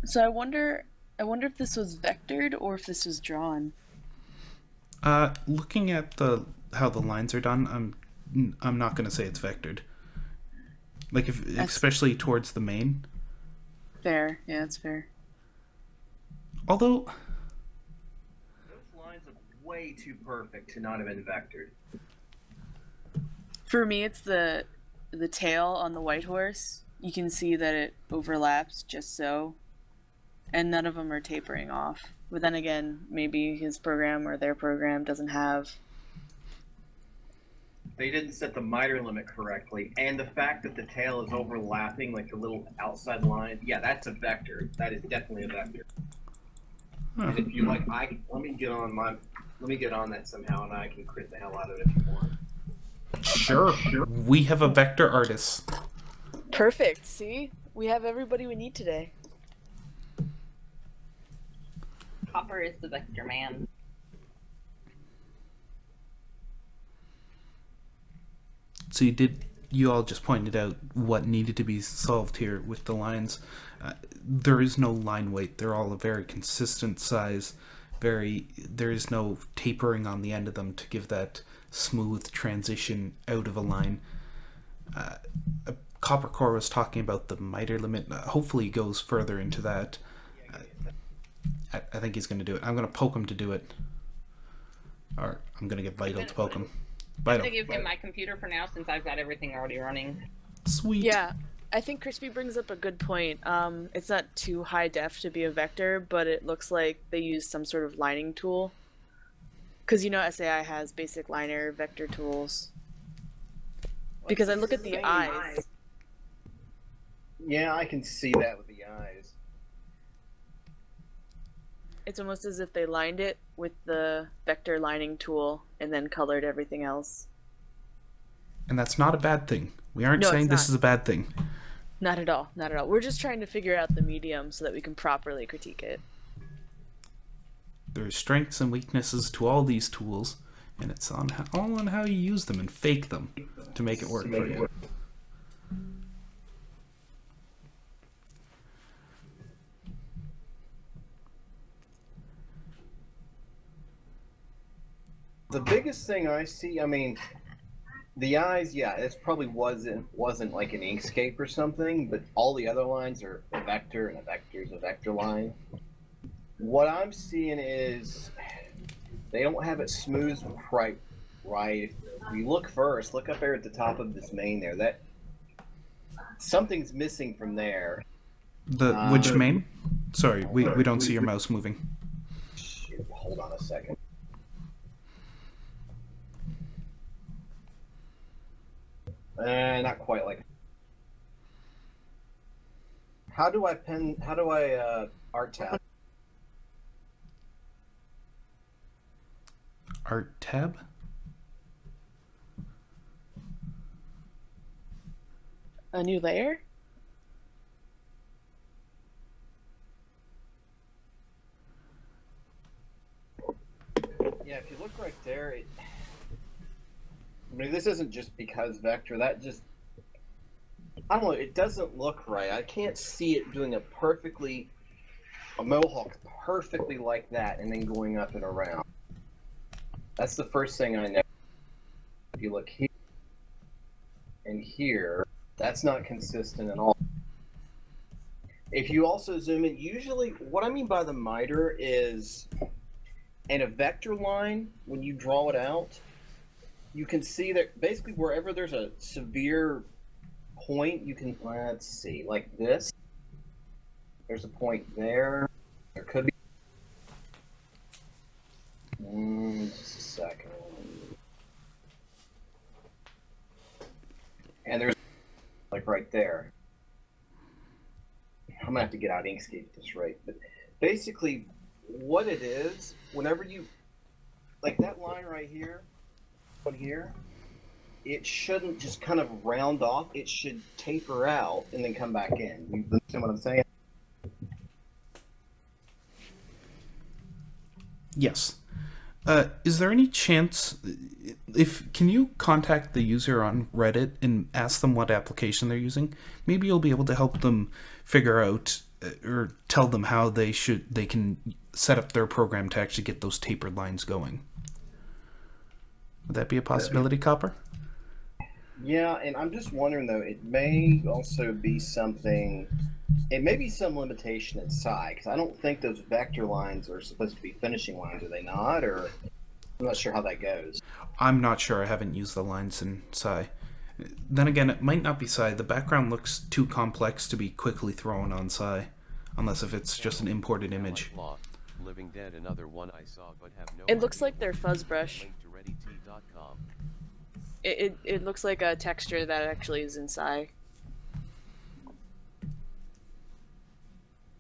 So I wonder if this was vectored or if this was drawn. Looking at how the lines are done, I'm not gonna say it's vectored. Like especially towards the mane. Fair, yeah, it's fair. Although Those lines look way too perfect to not have been vectored. For me, it's the tail on the white horse. You can see that it overlaps just so, and none of them are tapering off. But then again, maybe his program or their program doesn't have. They didn't set the miter limit correctly, and the fact that the tail is overlapping, like the little outside line, yeah, that's a vector. That is definitely a vector. Huh. And if you like, let me get on that somehow, and I can crit the hell out of it if you want. Sure. We have a vector artist. Perfect. See, we have everybody we need today. Copper is the vector man. So you all just pointed out what needed to be solved here with the lines. There is no line weight. They're all a very consistent size. There is no tapering on the end of them to give that smooth transition out of a line. Copper Core was talking about the miter limit. Hopefully he goes further into that. I think he's going to do it. I'm going to poke him to do it. Or I'm going to get Vital to poke him. I'm going to give him my computer for now since I've got everything already running. Sweet. Yeah, I think Crispy brings up a good point. It's not too high def to be a vector, but it looks like they use some sort of lining tool. Because you know SAI has basic liner vector tools. Because I look at the eyes. Yeah, I can see that with the eyes. It's almost as if they lined it with the vector lining tool and then colored everything else. And that's not a bad thing. We aren't saying this is a bad thing. Not at all. Not at all. We're just trying to figure out the medium so that we can properly critique it. There's strengths and weaknesses to all these tools, and it's all on how you use them and fake them to make it work for you. The biggest thing I see, I mean, the eyes, yeah, it probably wasn't like an Inkscape or something, but all the other lines are a vector, and a vector is a vector line. What I'm seeing is they don't have it smooth right. If you look first, look up there at the top of this main there. That something's missing from there. Which main? Sorry, we don't see your mouse moving. Shoot, hold on a second. Not quite like. How do I art tab? Art tab? A new layer? Yeah, if you look right there, I mean, this isn't just because vector. That just, I don't know. It doesn't look right. I can't see it doing a mohawk perfectly like that, and then going up and around. That's the first thing I know. If you look here and here, that's not consistent at all. If you also zoom in, usually what I mean by the miter is in a vector line, when you draw it out, you can see that basically wherever there's a severe point, you can, let's see, like this. There's a point there. There could be. Just a second. And there's like right there. I'm gonna have to get out Inkscape at this rate, but basically, what it is, whenever you like that line right here. Here, it shouldn't just kind of round off. It should taper out and then come back in. You understand what I'm saying? Yes. Is there any chance, can you contact the user on Reddit and ask them what application they're using? Maybe you'll be able to help them figure out or tell them how they can set up their program to actually get those tapered lines going. Would that be a possibility, Copper? Yeah, and I'm just wondering though, it may also be something, it may be some limitation in Psi, because I don't think those vector lines are supposed to be finishing lines, are they not? Or I'm not sure how that goes. I'm not sure. I haven't used the lines in Psi. Then again, it might not be Psi. The background looks too complex to be quickly thrown on Psi, unless if it's just an imported image. Living Dead, another one I saw, but have no It looks like their fuzz brush. link to readyt.com. It looks like a texture that actually is in Psi.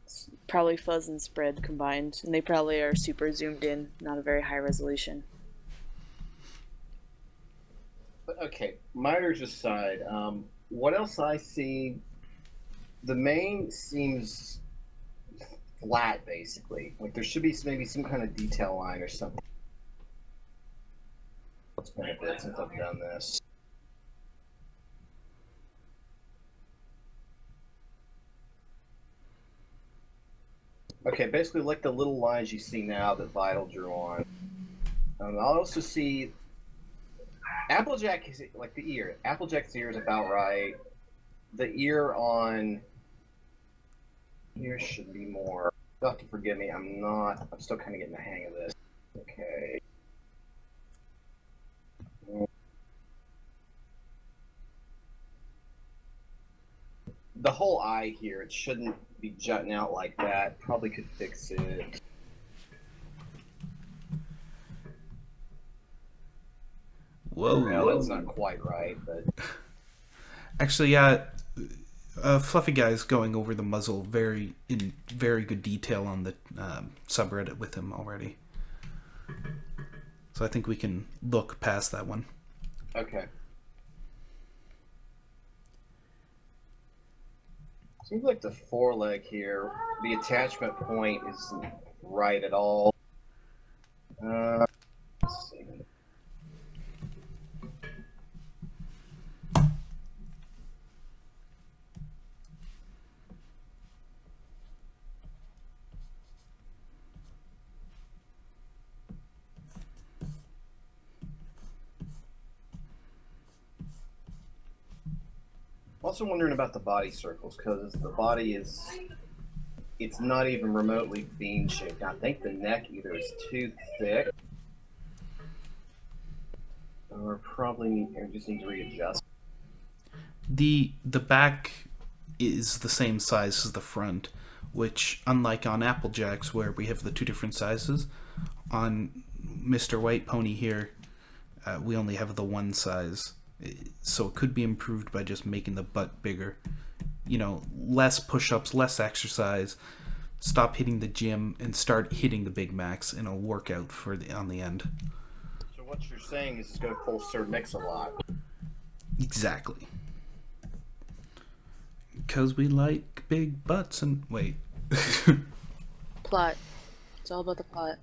It's probably fuzz and spread combined, and they probably are super zoomed in, not a very high resolution. Okay, miters aside, what else I see? The main seems flat, basically. Like there should be maybe some kind of detail line or something. It's been a bit since I've done this. Okay, basically like the little lines you see now that Vital drew on. I'll also see Applejack is like the ear. Applejack's ear is about right. The ear on here should be more. You'll have to forgive me. I'm still kind of getting the hang of this. Okay. The whole eye here, it shouldn't be jutting out like that. Probably could fix it. Whoa. No, that's not quite right, but Actually, yeah, Fluffy Guy's going over the muzzle in very good detail on the subreddit with him already. So I think we can look past that one. okay. Seems like the foreleg here, the attachment point isn't right at all. Let's see. Also wondering about the body circles, because the body it's not even remotely bean shaped. I think the neck either is too thick or just need to readjust. The back is the same size as the front, which, unlike on Applejack's where we have the two different sizes, on Mr. White Pony here, we only have the one size. So it could be improved by just making the butt bigger. You know, less push-ups, less exercise, stop hitting the gym, and start hitting the Big Macs in a workout on the end. So what you're saying is go full Sir Mix-a-Lot. Exactly. Because we like big butts and... Wait. Plot. It's all about the plot.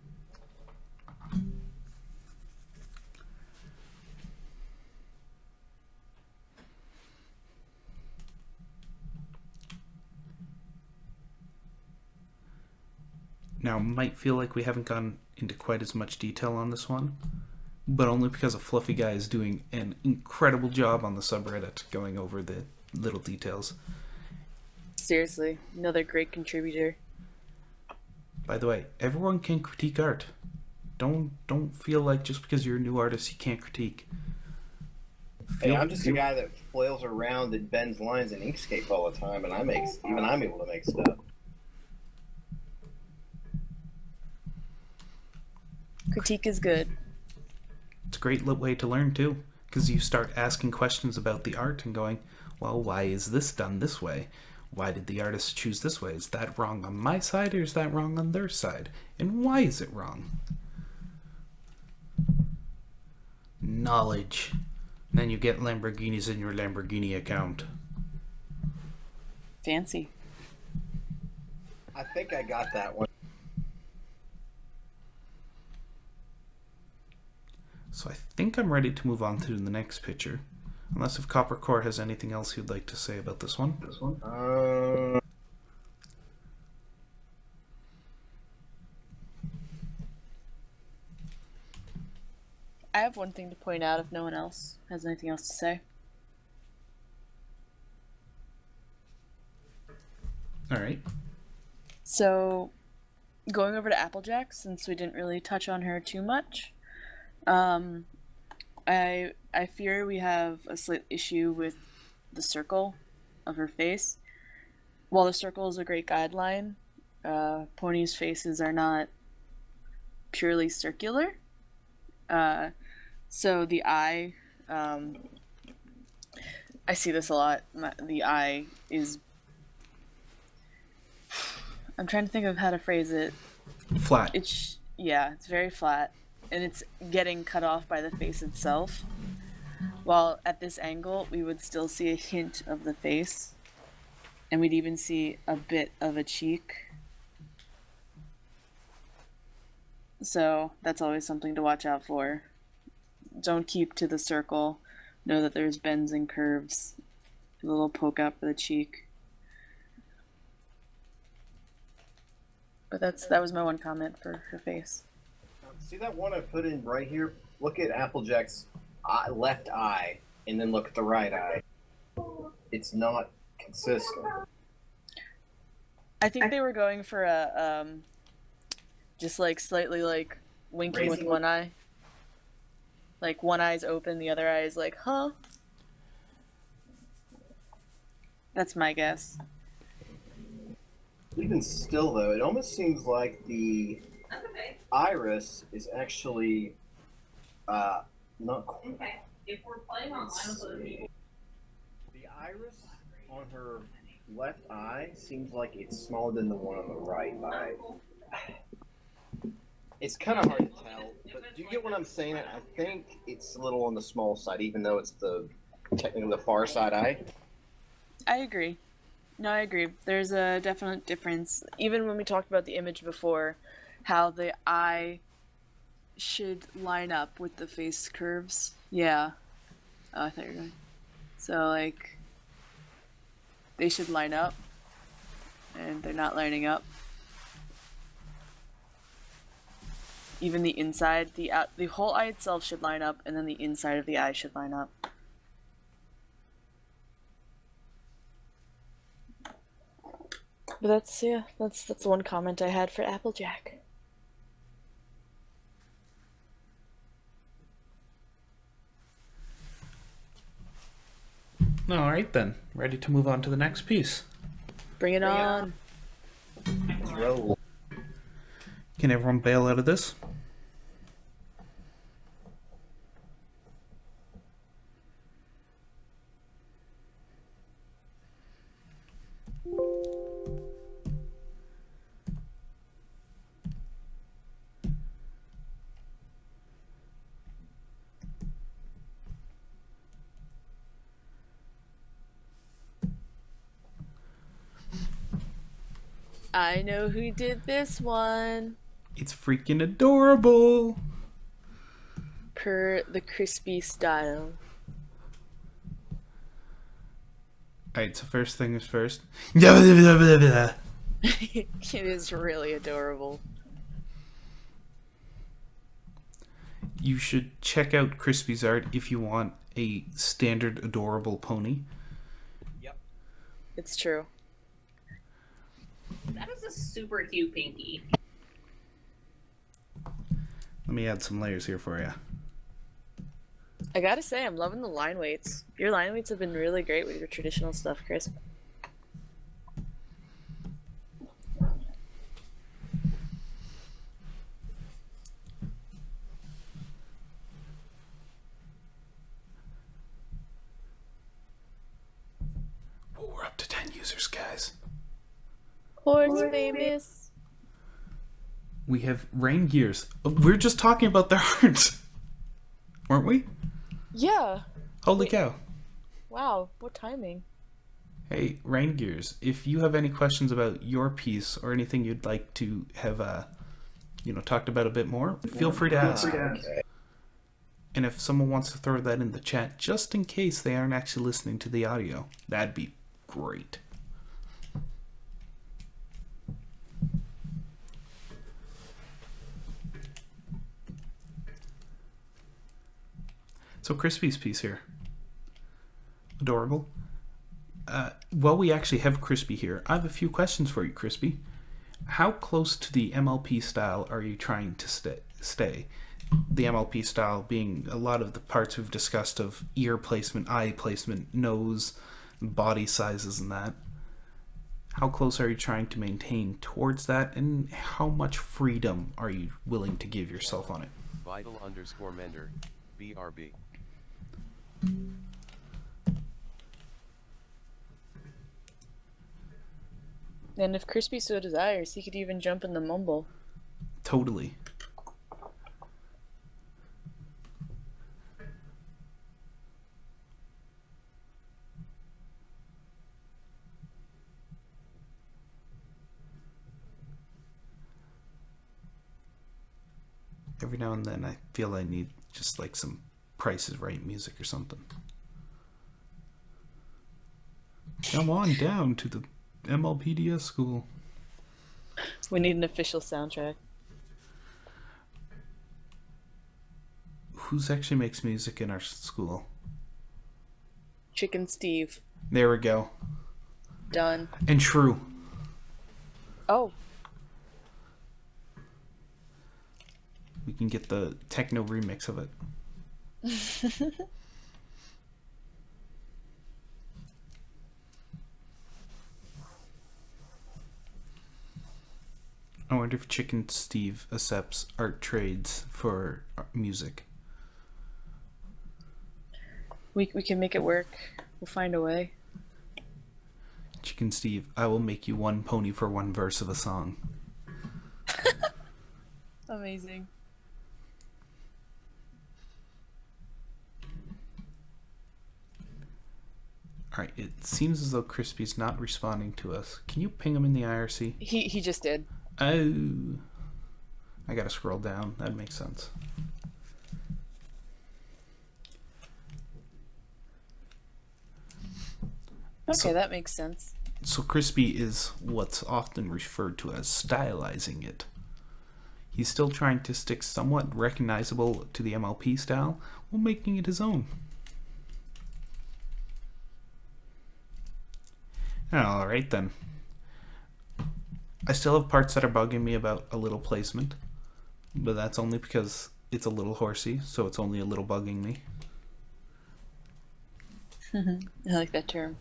Now, might feel like we haven't gone into quite as much detail on this one, but only because a Fluffy Guy is doing an incredible job on the subreddit going over the little details. Seriously, another great contributor. By the way, everyone can critique art. Don't feel like just because you're a new artist you can't critique. Hey, I'm just a guy that flails around and bends lines in Inkscape all the time, and I'm able to make stuff. Critique is good. It's a great way to learn too, because you start asking questions about the art and going, well, why is this done this way? Why did the artist choose this way? Is that wrong on my side or is that wrong on their side? And why is it wrong? Knowledge. Then you get Lamborghinis in your Lamborghini account. Fancy. I think I got that one. So I think I'm ready to move on to the next picture. Unless if Coppercore has anything else you'd like to say about this one. I have one thing to point out if no one else has anything else to say. Alright. So, going over to Applejack, since we didn't really touch on her too much, I fear we have a slight issue with the circle of her face. While the circle is a great guideline, ponies' faces are not purely circular. So the eye, I see this a lot. The eye is... I'm trying to think of how to phrase it. Flat. It's very flat. And it's getting cut off by the face itself. While at this angle, we would still see a hint of the face. And we'd even see a bit of a cheek. So that's always something to watch out for. Don't keep to the circle. Know that there's bends and curves. A little poke out for the cheek. But that was my one comment for her face. See that one I put in right here? Look at Applejack's left eye, and then look at the right eye. It's not consistent. I think they were going for a just like slightly like winking with one eye. Like one eye's open, the other eye is like, huh? That's my guess. Even still, though, it almost seems like the iris is actually not quite. Okay. If we're playing online, The iris on her left eye seems like it's smaller than the one on the right eye. It's kind of hard to tell, but do you get what I'm saying? I think it's a little on the small side, even though it's technically the far side eye. I agree. No, I agree. There's a definite difference. Even when we talked about the image before, how the eye should line up with the face curves. Yeah. Oh, I thought you were going. So, like, they should line up, and they're not lining up. Even the inside, the whole eye itself should line up, and then the inside of the eye should line up. But that's the one comment I had for Applejack. Alright then, ready to move on to the next piece. Bring it on. Let's roll. Can everyone bail out of this? I know who did this one. It's freaking adorable. Per the crispy style. Alright, so first thing is first. It is really adorable. You should check out Crispy's art if you want a standard adorable pony. Yep. It's true. that is a super cute pinky. Let me add some layers here for you. I gotta say, I'm loving the line weights. Your line weights have been really great with your traditional stuff, Chris. Oh, we're up to 10 users, guys. Horse famous. We have Rain Gears. We're just talking about their art, weren't we? Yeah. Holy cow. Wow, what timing. Hey, Rain Gears, if you have any questions about your piece or anything you'd like to have, talked about a bit more, feel free to ask. Okay. And if someone wants to throw that in the chat, just in case they aren't actually listening to the audio, that'd be great. So Crispy's piece here. Adorable. Well, we actually have Crispy here. I have a few questions for you, Crispy. How close to the MLP style are you trying to stay? The MLP style being a lot of the parts we've discussed of ear placement, eye placement, nose, body sizes and that. How close are you trying to maintain towards that, and how much freedom are you willing to give yourself on it? Vital_Mender, BRB. And if Crispy so desires, he could even jump in the mumble. Totally. Every now and then I feel I need just like some Price is Right music or something. Come on down to the MLPDS school. We need an official soundtrack. Who's actually makes music in our school? Chicken Steve. There we go. Done. And True. Oh. We can get the techno remix of it. I wonder if Chicken Steve accepts art trades for music. We can make it work. We'll find a way. Chicken Steve, I will make you one pony for one verse of a song. Amazing. Alright, it seems as though Crispy's not responding to us. Can you ping him in the IRC? He just did. Oh. I gotta scroll down. That makes sense. Okay, that makes sense. So Crispy is what's often referred to as stylizing it. He's still trying to stick somewhat recognizable to the MLP style while making it his own. Alright then. I still have parts that are bugging me about a little placement, but that's only because it's a little horsey, so it's only a little bugging me. I like that term.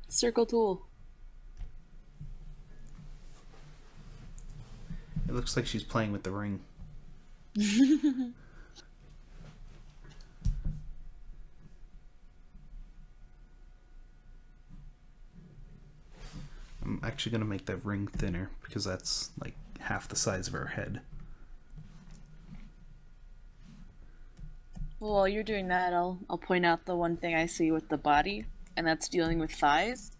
Circle tool. It looks like she's playing with the ring. I'm actually going to make that ring thinner because that's like half the size of her head. Well, while you're doing that, I'll point out the one thing I see with the body, and that's dealing with thighs.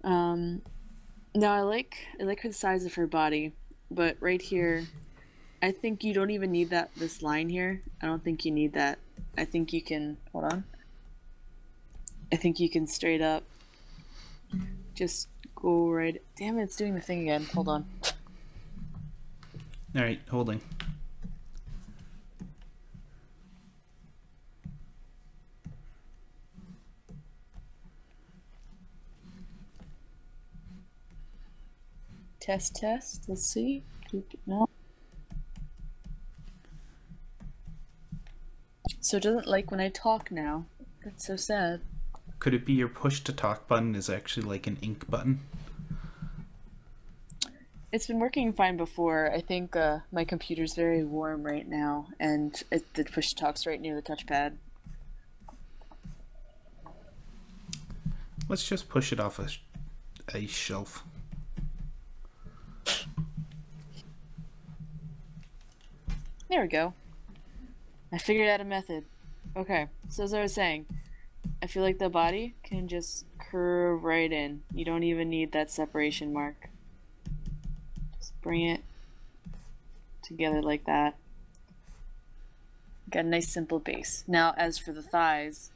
Now I like the size of her body, but right here, I think you don't even need this line here. I don't think you need that. I think you can, hold on. I think you can straight up just go right, damn it, it's doing the thing again. Hold on. Alright, holding. Test, let's see. No. So it doesn't like when I talk now. That's so sad. Could it be your push to talk button is actually like an ink button? It's been working fine before. I think my computer's very warm right now, and the push to talk's right near the touchpad. Let's just push it off a shelf. There we go. I figured out a method. Okay, so as I was saying, I feel like the body can just curve right in. You don't even need that separation mark. Just bring it together like that. Got a nice simple base. Now as for the thighs,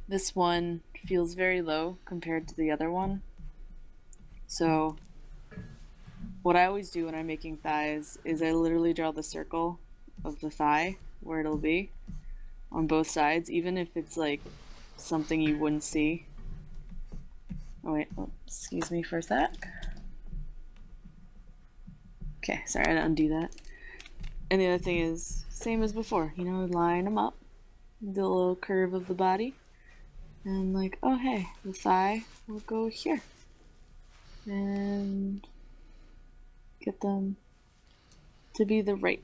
this one feels very low compared to the other one. So what I always do when I'm making thighs is I literally draw the circle of the thigh where it'll be on both sides, even if it's like something you wouldn't see. Oh wait, excuse me for a sec. Okay, sorry, I had to undo that. And the other thing is, same as before, you know, line them up, do a little curve of the body, and like, oh hey, the thigh will go here. And get them to be the right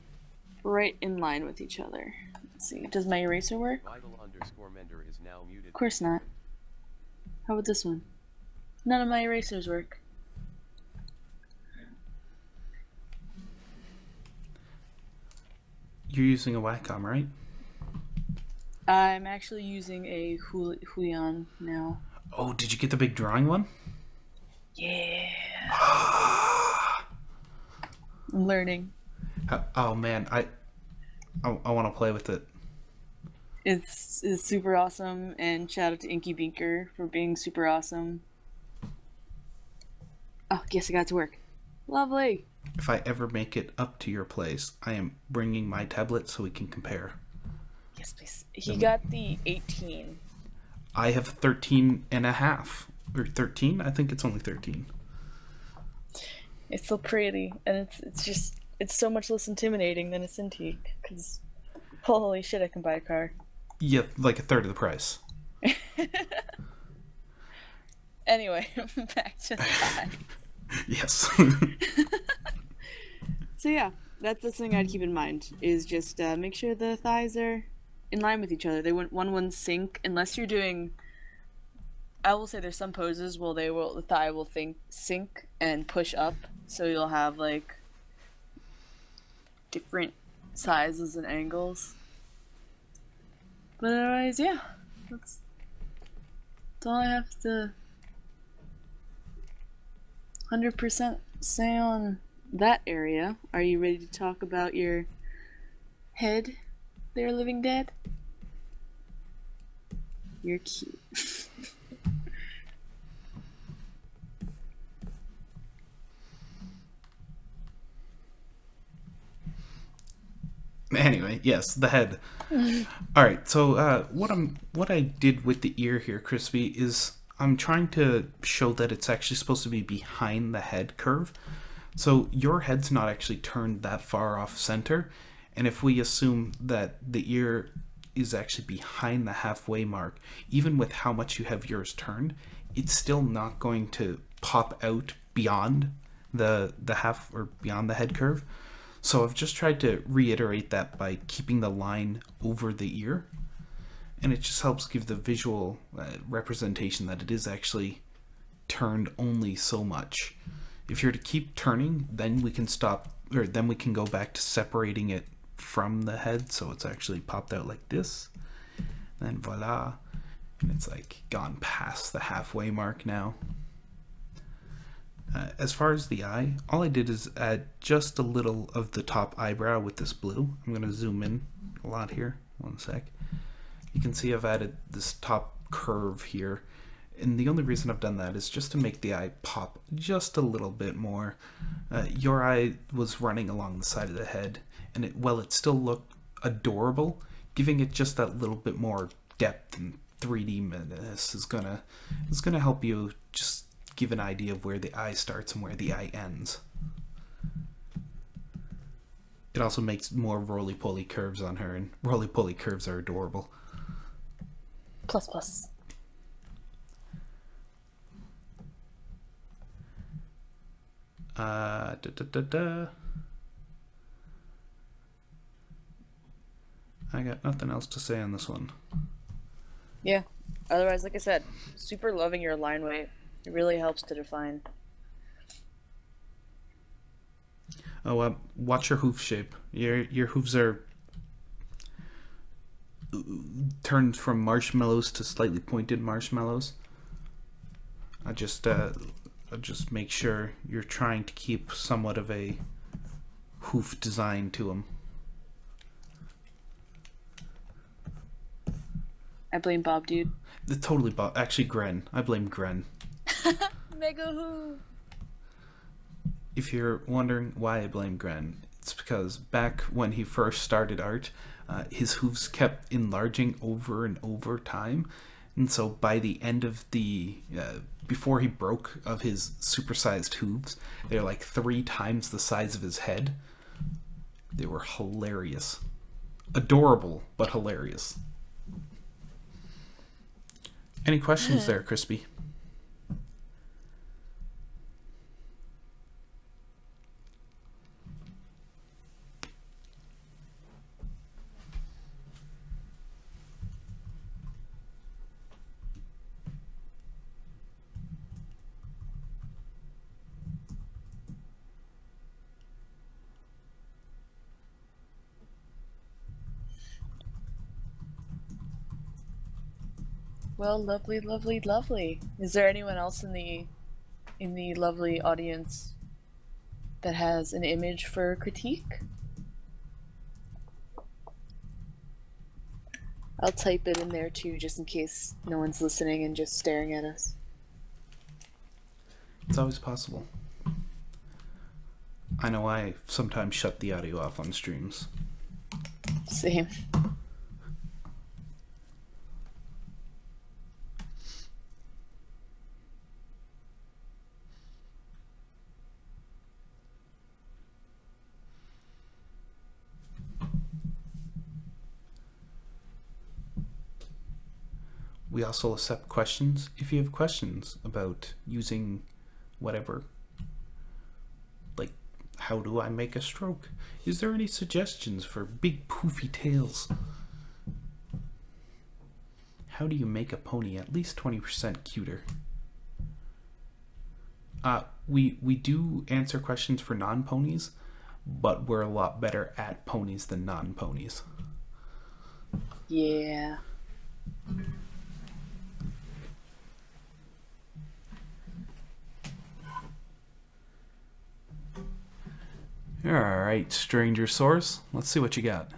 in line with each other. Let's see, does my eraser work? Vital_Mender is now muted. Of course not. How about this one? None of my erasers work. You're using a Wacom, right? I'm actually using a Huion now. Oh, did you get the big drawing one? Yeah. I'm learning. Oh man, I want to play with it. It's super awesome, and shout out to Inky Binker for being super awesome. Oh, guess I got to work. Lovely. If I ever make it up to your place, I am bringing my tablet so we can compare. Yes, please. He got the 18. I have 13 and a half. Or 13? I think it's only 13. It's so pretty, and it's so much less intimidating than a Cintiq, because holy shit, I can buy a car. Yeah, like a third of the price. Anyway, back to the thighs. Yes. So yeah, that's the thing I'd keep in mind, is just make sure the thighs are in line with each other. They wouldn't sink unless you're doing... I will say there's some poses where the thigh will sink and push up, so you'll have like different sizes and angles. But otherwise, yeah, that's all I have to 100% say on that area. Are you ready to talk about your head there, Living Dead? You're cute. Anyway, yes, the head. All right, so what I did with the ear here, Crispy, is I'm trying to show that it's actually supposed to be behind the head curve. So your head's not actually turned that far off center, and if we assume that the ear is actually behind the halfway mark, even with how much you have yours turned, it's still not going to pop out beyond the half or beyond the head curve. So I've just tried to reiterate that by keeping the line over the ear, and it just helps give the visual representation that it is actually turned only so much. If you're to keep turning, then we can stop, or then we can go back to separating it from the head, so it's actually popped out like this, and voila, and it's like gone past the halfway mark now. As far as the eye, all I did is add just a little of the top eyebrow with this blue. I'm going to zoom in a lot here. One sec. You can see I've added this top curve here. And the only reason I've done that is just to make the eye pop just a little bit more. Your eye was running along the side of the head. And while it still looked adorable, giving it just that little bit more depth and 3D-ness is gonna help you just give an idea of where the eye starts and where the eye ends. It also makes more roly-poly curves on her, and roly-poly curves are adorable. Plus plus. I got nothing else to say on this one. Yeah. Otherwise, like I said, super loving your line weight. It really helps to define. Oh, watch your hoof shape. Your hooves are turned from marshmallows to slightly pointed marshmallows. I just make sure you're trying to keep somewhat of a hoof design to them. I blame Bob, dude. Totally Bob. Actually, Gren. I blame Gren. Mega hoof. If you're wondering why I blame Gren, it's because back when he first started art, his hooves kept enlarging over and over time, and so by the end of the before he broke of his supersized hooves, they're like 3 times the size of his head. They were hilarious, adorable, but hilarious. Any questions there, Crispy? Well, lovely, lovely, lovely. Is there anyone else in the in the lovely audience that has an image for critique? I'll type it in there too, just in case no one's listening and just staring at us. It's always possible. I know I sometimes shut the audio off on streams. Same. We also accept questions. If you have questions about using whatever, like how do I make a stroke? Is there any suggestions for big poofy tails? How do you make a pony at least 20% cuter? We do answer questions for non-ponies, but we're a lot better at ponies than non-ponies. Yeah. Alright, stranger source. Let's see what you got.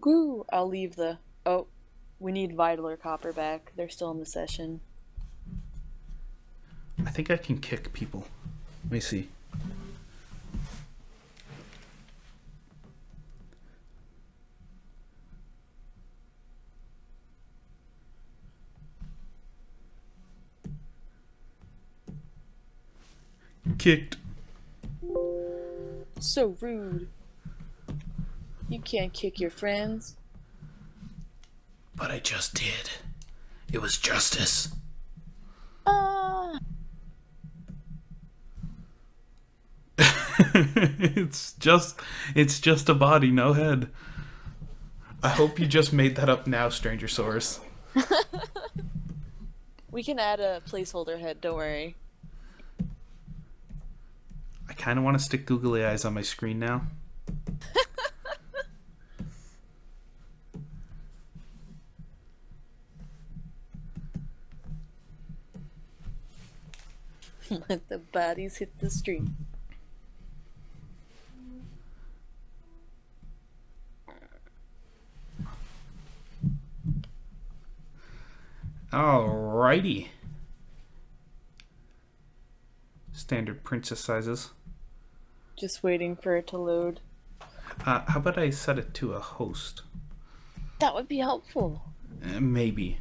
Woo! I'll leave the... Oh, we need Vital or Copper back. They're still in the session. I think I can kick people. Let me see. Kicked. So rude. You can't kick your friends. But I just did. It was justice. Ah! It's just a body, no head. I hope you just made that up now, Stranger Source. We can add a placeholder head, don't worry. I kind of want to stick googly eyes on my screen now. Let the bodies hit the street. Alrighty. Standard princess sizes. Just waiting for it to load. How about I set it to a host? That would be helpful. Maybe.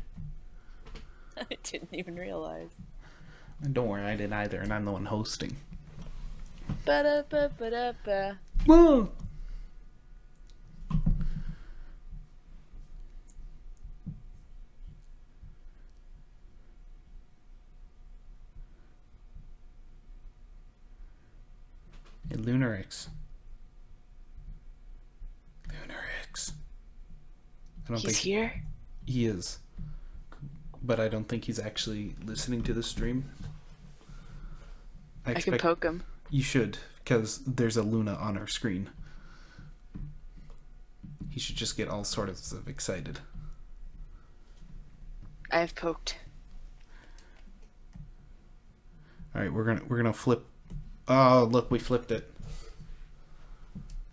I didn't even realize. Don't worry, I didn't either, and I'm the one hosting. Ba-da-ba-ba-da-ba. Whoa! Hey, Lunarix. Lunarix. I don't He's think here? he is. But I don't think he's actually listening to the stream. I can poke him. You should, because there's a Luna on our screen. He should just get all sorts of excited. I have poked. Alright, we're gonna flip. Oh, look, we flipped it.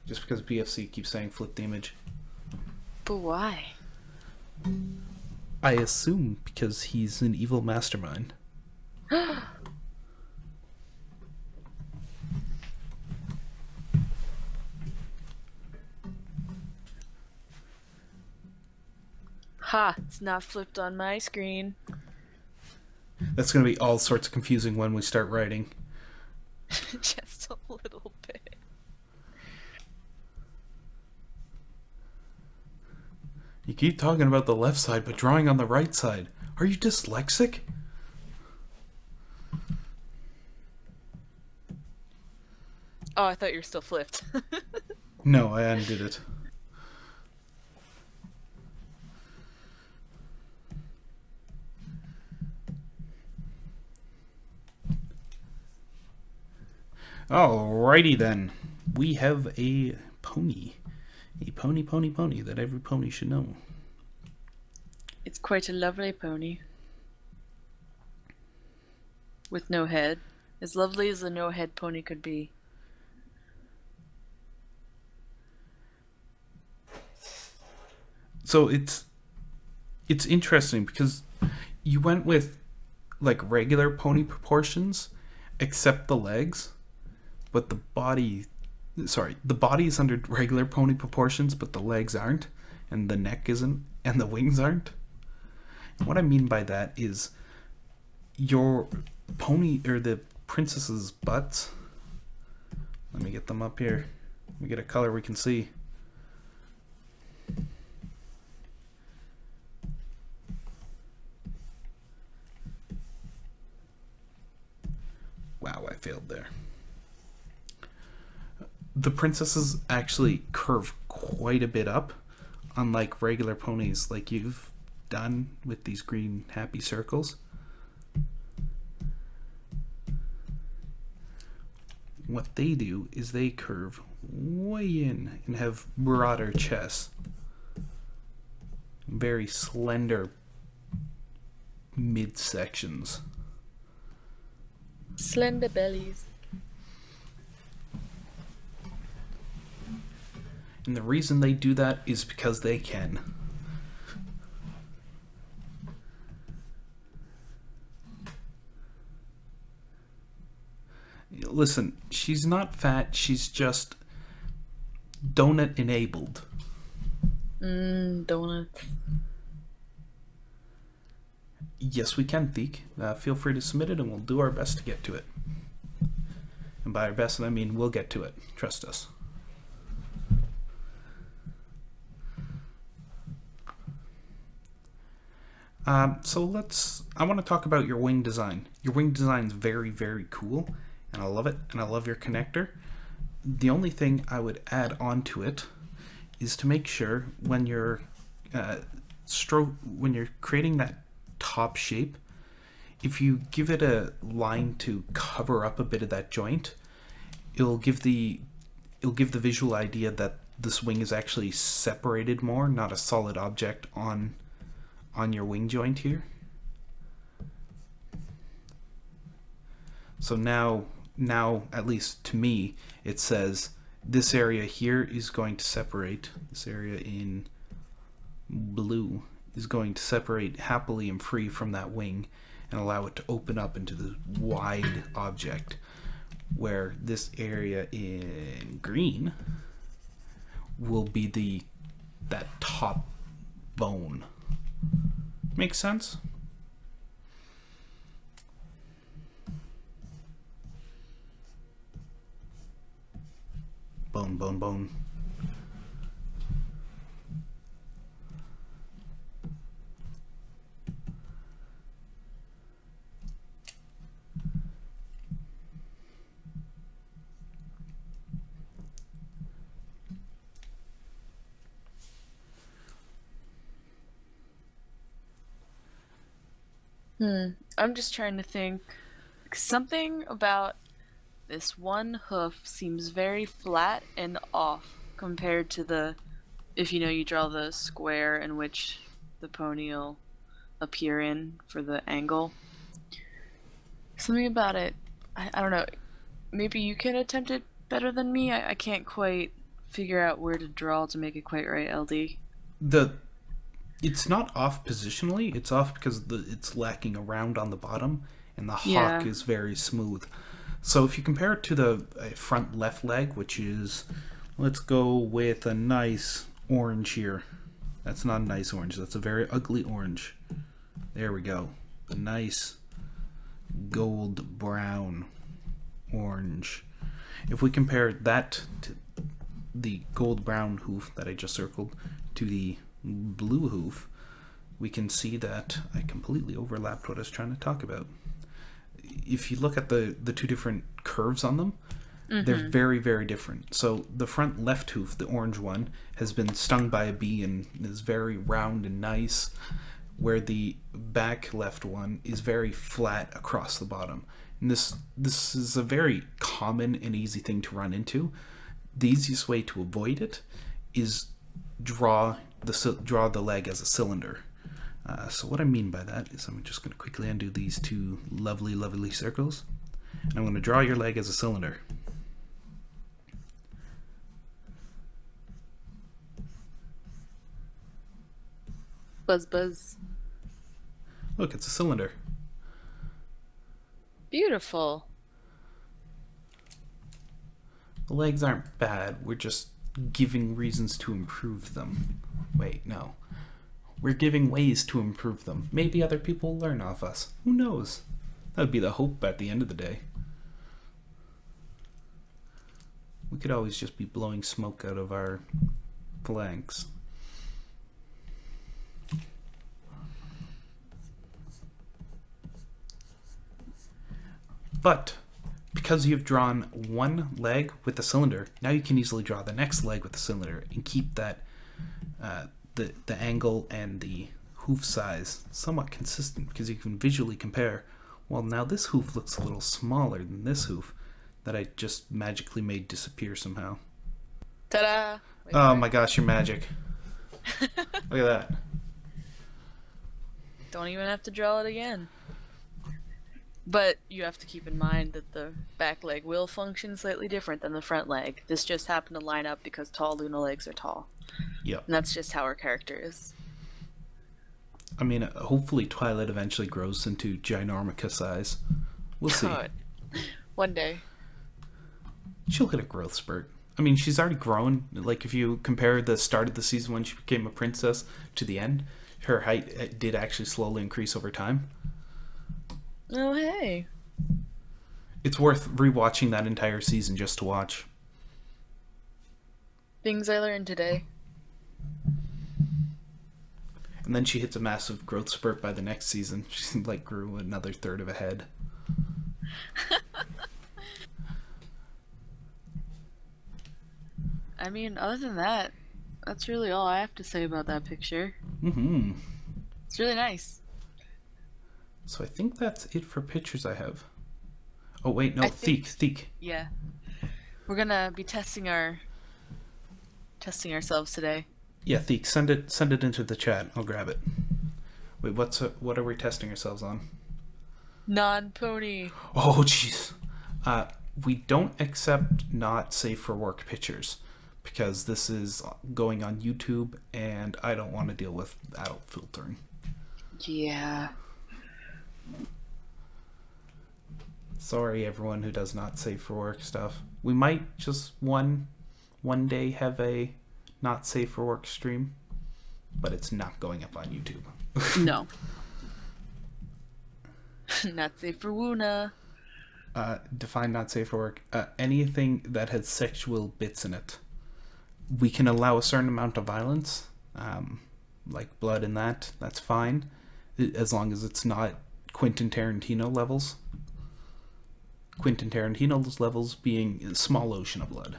Just because BFC keeps saying flip the image. But why? I assume because he's an evil mastermind. Ha! It's not flipped on my screen. That's gonna be all sorts of confusing when we start writing. Just a little bit. You keep talking about the left side, but drawing on the right side. Are you dyslexic? Oh, I thought you were still flipped. No, I undid it. Alrighty then. We have a pony. A pony that every pony should know. It's quite a lovely pony. With no head. As lovely as a no-head pony could be. So it's interesting because you went with like regular pony proportions except the legs, but the body is under regular pony proportions, but the legs aren't, and the neck isn't, and the wings aren't. And what I mean by that is your pony, or the princess's butts, let me get them up here, let me get a color we can see. Wow, I failed there. The princesses actually curve quite a bit up, unlike regular ponies like you've done with these green happy circles. What they do is they curve way in and have broader chests. Very slender midsections. Slender bellies. And the reason they do that is because they can. Listen, she's not fat, she's just donut enabled. Donuts. Yes, we can, Theek. Feel free to submit it and we'll do our best to get to it. And by our best, I mean we'll get to it. Trust us. I want to talk about your wing design. Your wing design is very, very cool, and I love it, and I love your connector. The only thing I would add on to it is to make sure when you're creating that top shape, if you give it a line to cover up a bit of that joint, it'll give the visual idea that this wing is actually separated more, not a solid object on your wing joint here. So now at least to me, it says this area here is going to separate, this area in blue is going to separate happily and free from that wing and allow it to open up into this wide object, where this area in green will be that top bone. Makes sense? Bone, bone, bone. I'm just trying to think. Something about this one hoof seems very flat and off compared to if you draw the square in which the pony will appear in for the angle. Something about it, I don't know. Maybe you can attempt it better than me. I can't quite figure out where to draw to make it quite right, LD. It's not off positionally, it's off because it's lacking a round on the bottom, and the hock is very smooth. So if you compare it to the front left leg, which is, let's go with a nice orange here. That's not a nice orange, that's a very ugly orange. There we go. A nice gold brown orange. If we compare that to the gold brown hoof that I just circled to the blue hoof, we can see that I completely overlapped what I was trying to talk about. If you look at the two different curves on them, they're very, very different. So the front left hoof, the orange one, has been stung by a bee and is very round and nice, where the back left one is very flat across the bottom. And this is a very common and easy thing to run into. The easiest way to avoid it is draw the leg as a cylinder. So what I mean by that is I'm just going to quickly undo these two lovely, lovely circles. And I'm going to draw your leg as a cylinder. Buzz, buzz. Look, it's a cylinder. Beautiful. The legs aren't bad. We're just giving reasons to improve them. Wait, no. We're giving ways to improve them. Maybe other people will learn off us. Who knows? That would be the hope at the end of the day. We could always just be blowing smoke out of our flanks. But because you've drawn one leg with the cylinder, now you can easily draw the next leg with the cylinder and keep that the angle and the hoof size somewhat consistent, because you can visually compare. Well, now this hoof looks a little smaller than this hoof that I just magically made disappear somehow. Ta-da! Oh my gosh, you're magic. Look at that. Don't even have to draw it again. But you have to keep in mind that the back leg will function slightly different than the front leg. This just happened to line up because tall Luna legs are tall. Yep. And that's just how her character is. I mean, hopefully Twilight eventually grows into Ginormica size. We'll see. God. One day. She'll hit a growth spurt. I mean, she's already grown. Like, if you compare the start of the season when she became a princess to the end, her height did actually slowly increase over time. Oh, hey. It's worth rewatching that entire season just to watch. Things I learned today. And then she hits a massive growth spurt by the next season. She, like, grew another third of a head. I mean, other than that, that's really all I have to say about that picture. Mm-hmm. It's really nice. So I think that's it for pictures I have. Oh, wait, no, I think- Theek. Yeah. We're gonna be testing ourselves today. Yeah, Theek, send it into the chat. I'll grab it. Wait, what are we testing ourselves on? Non-pony. Oh, jeez. We don't accept not safe for work pictures because this is going on YouTube and I don't want to deal with adult filtering. Yeah. Sorry, everyone who does not safe for work stuff. We might just one day have a not safe for work stream, but it's not going up on YouTube. No. Not safe for Wuna. Define not safe for work. Anything that has sexual bits in it. We can allow a certain amount of violence, like blood and that's fine, as long as it's not Quentin Tarantino levels. Quentin Tarantino's levels being a small ocean of blood.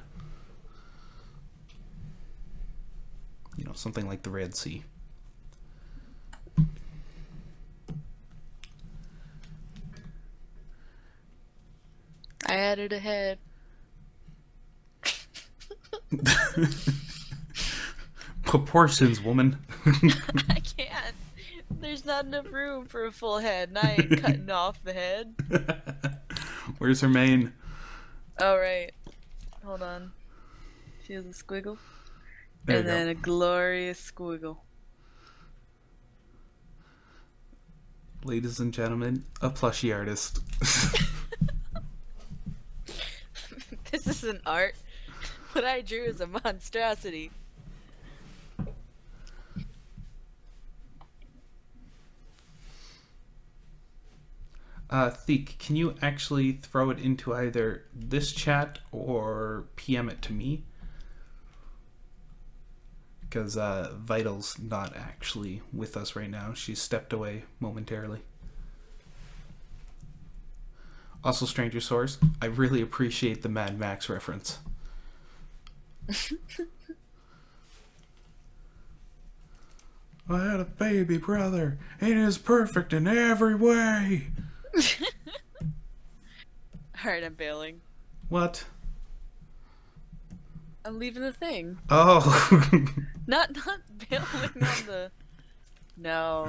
You know, something like the Red Sea. I added a head. Proportions, woman. I can't. There's not enough room for a full head, and I ain't cutting off the head. Where's her mane? Oh, right. Hold on. She has a squiggle. There And you go. then a glorious squiggle. Ladies and gentlemen, a plushie artist. This isn't art. What I drew is a monstrosity. Theek, can you actually throw it into either this chat or PM it to me? Because Vital's not actually with us right now. She's stepped away momentarily. Also, Stranger Source, I really appreciate the Mad Max reference. I had a baby brother. It is perfect in every way. Alright, I'm bailing. What? I'm leaving the thing. Oh. Not bailing on the... No.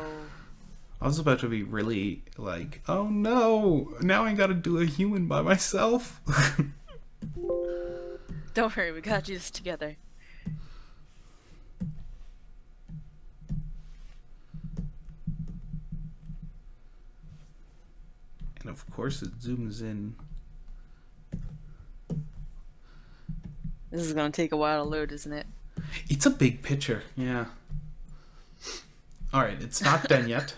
I was about to be really like, oh no, now I gotta do a human by myself. Don't worry, we got this together. And of course it zooms in. This is gonna take a while to load, isn't it? It's a big picture, yeah. Alright, it's not done yet.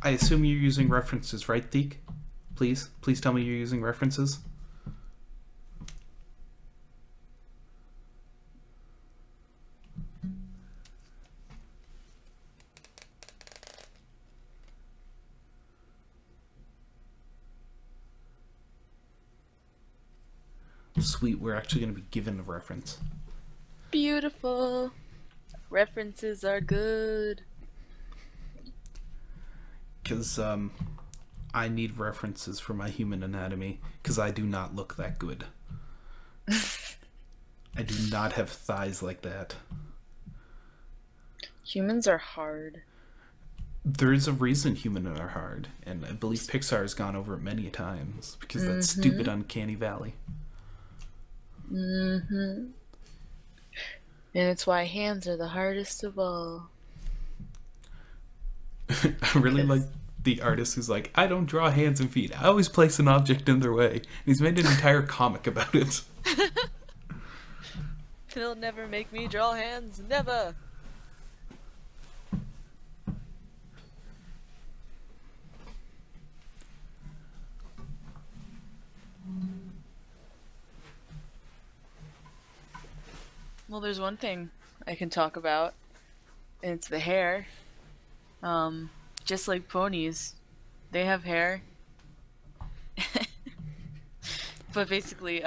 I assume you're using references, right, Theek? Please tell me you're using references. Sweet, we're actually going to be given a reference. Beautiful. References are good. Because I need references for my human anatomy, because I do not look that good. I do not have thighs like that. Humans are hard. There is a reason humans are hard, and I believe Pixar has gone over it many times, because that stupid Uncanny Valley. And it's why hands are the hardest of all. I really like the artist who's like, I don't draw hands and feet. I always place an object in their way. And he's made an entire comic about it. They'll never make me draw hands. Never. Well, there's one thing I can talk about, and it's the hair. Just like ponies, they have hair. But basically,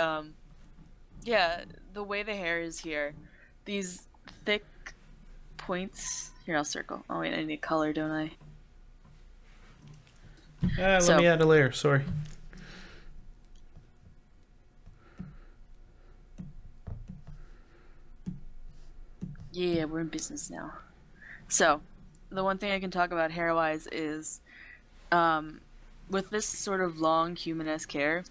yeah, the way the hair is here, these thick points. Here, I'll circle. Oh wait, I need color, don't I? Let me add a layer, sorry. Yeah, we're in business now. So, the one thing I can talk about hair-wise is, with this sort of long human-esque hair,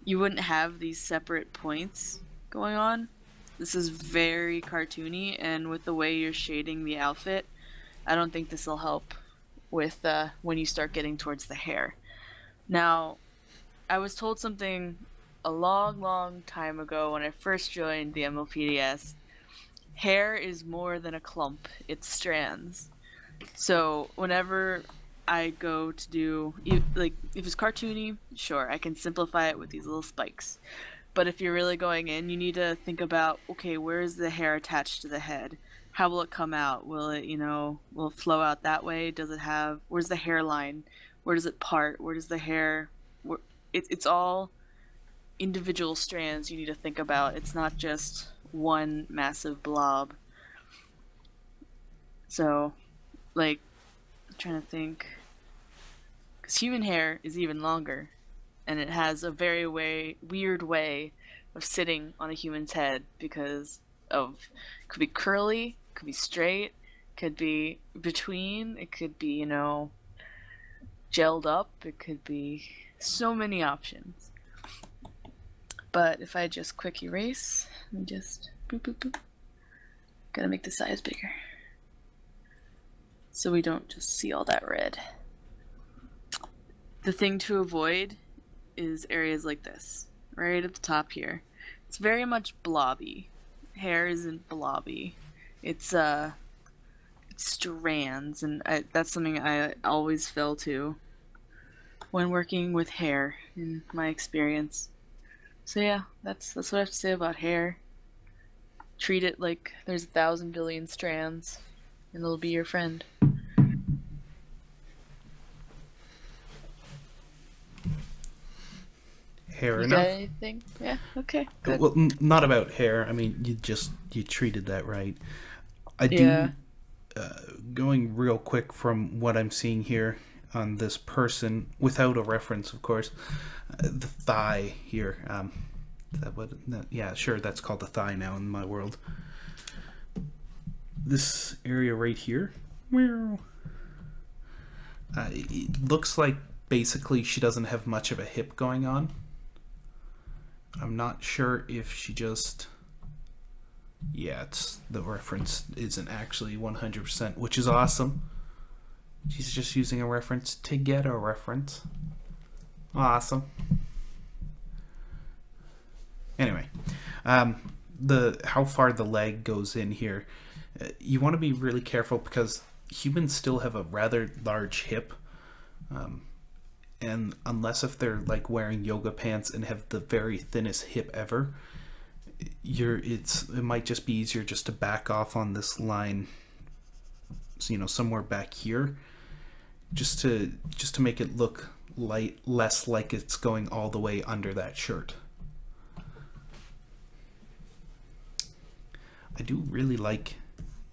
you wouldn't have these separate points going on. This is very cartoony, and with the way you're shading the outfit, I don't think this will help with when you start getting towards the hair. Now, I was told something a long time ago when I first joined the MLPDS. Hair is more than a clump, it's strands. So whenever I go to do, like, if it's cartoony, sure, I can simplify it with these little spikes. But if you're really going in, you need to think about, okay, where is the hair attached to the head? How will it come out? Will it, will it flow out that way? Does it have, where's the hairline? Where does it part? Where does the hair, it's all individual strands you need to think about. It's not just one massive blob. So, like, I'm trying to think, because human hair is even longer, and it has a very weird way of sitting on a human's head because of, could be curly, could be straight, could be between, it could be, gelled up, it could be so many options. But if I just quick erase, and just boop boop boop, gotta make the size bigger so we don't just see all that red. The thing to avoid is areas like this, right at the top here. It's very much blobby. Hair isn't blobby. It's strands, and that's something I always fell to when working with hair in my experience. So yeah, that's what I have to say about hair. Treat it like there's 1,000 billion strands, and it'll be your friend. Hair You enough? got anything? Yeah, okay. Good. Well, not about hair. I mean, you treated that right. I do, Yeah. Going real quick from what I'm seeing here on this person, without a reference, of course, the thigh here. Is that what? Yeah, sure. That's called the thigh now in my world. this area right here, it looks like basically she doesn't have much of a hip going on. I'm not sure if she just... Yeah, the reference isn't actually 100%, which is awesome. She's just using a reference to get a reference. Awesome. Anyway, how far the leg goes in here, you want to be really careful because humans still have a rather large hip, and unless if they're like wearing yoga pants and have the very thinnest hip ever, it might just be easier just to back off on this line, you know, somewhere back here, just to make it look less like it's going all the way under that shirt. I do really like,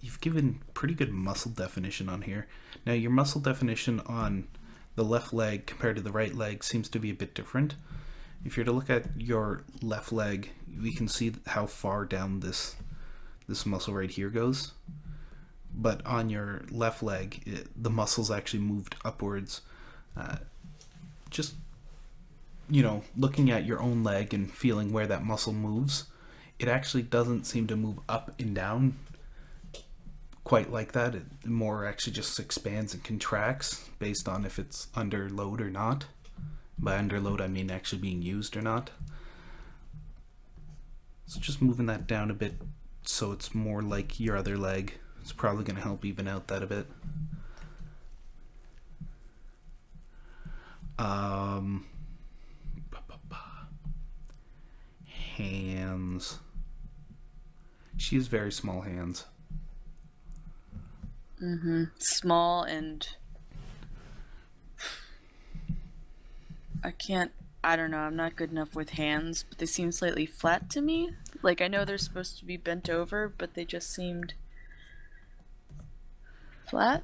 you've given pretty good muscle definition on here. Now your muscle definition on the left leg compared to the right leg seems to be a bit different. If you're to look at your left leg, we can see how far down this muscle right here goes. But on your left leg, the muscles actually moved upwards. Just, you know, looking at your own leg and feeling where that muscle moves, it actually doesn't seem to move up and down quite like that. It more actually just expands and contracts based on if it's under load or not. By under load, I mean actually being used or not. So just moving that down a bit so it's more like your other leg. It's probably going to help even out that a bit. Hands. She has very small hands. Small, and I don't know, I'm not good enough with hands, but they seem slightly flat to me. Like, I know they're supposed to be bent over, but they just seemed flat.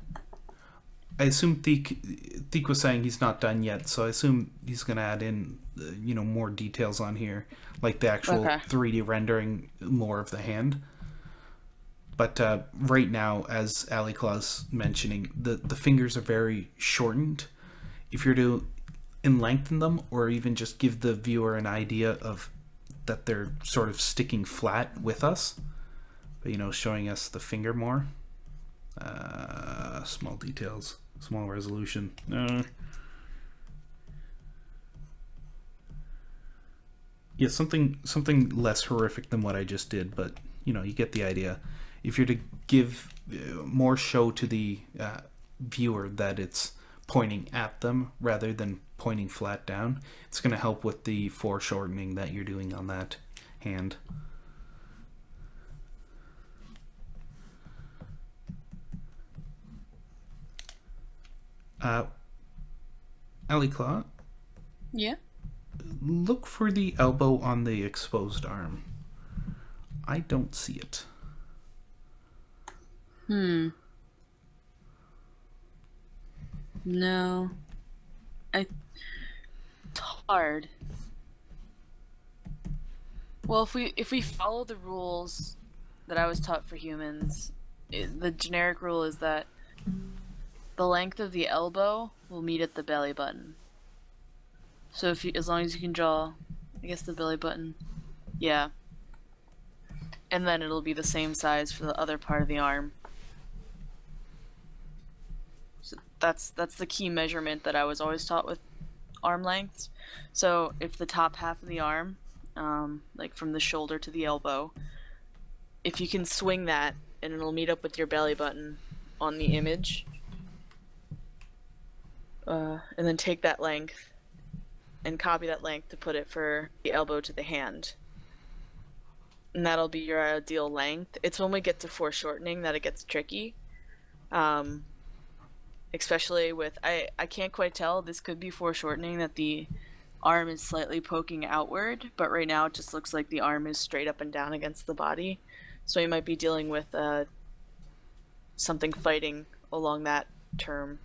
I assume Thiek was saying he's not done yet, so I assume he's going to add in, you know, more details on here, like the actual 3D rendering more of the hand. But right now, as Ali Claw's mentioning, the fingers are very shortened. If you're to lengthen them, or even just give the viewer an idea of that they're sort of sticking flat with us, but, you know, showing us the finger more. Small details, small resolution. Yeah, something less horrific than what I just did, but, you know, you get the idea. If you're to give more show to the viewer that it's pointing at them rather than pointing flat down, it's going to help with the foreshortening that you're doing on that hand. Ali Claw? Yeah? Look for the elbow on the exposed arm. I don't see it. No. It's hard. Well, if we follow the rules that I was taught for humans, the generic rule is that the length of the elbow will meet at the belly button. So as long as you can draw, I guess, the belly button, yeah. And then it'll be the same size for the other part of the arm. So that's the key measurement that I was always taught with arm lengths. So if the top half of the arm, like from the shoulder to the elbow, if you can swing that and it'll meet up with your belly button on the image, and then take that length and copy that length to put it for the elbow to the hand. And that'll be your ideal length. It's when we get to foreshortening that it gets tricky. Especially with, I can't quite tell, this could be foreshortening that the arm is slightly poking outward, but right now it just looks like the arm is straight up and down against the body. So you might be dealing with something fighting along that term.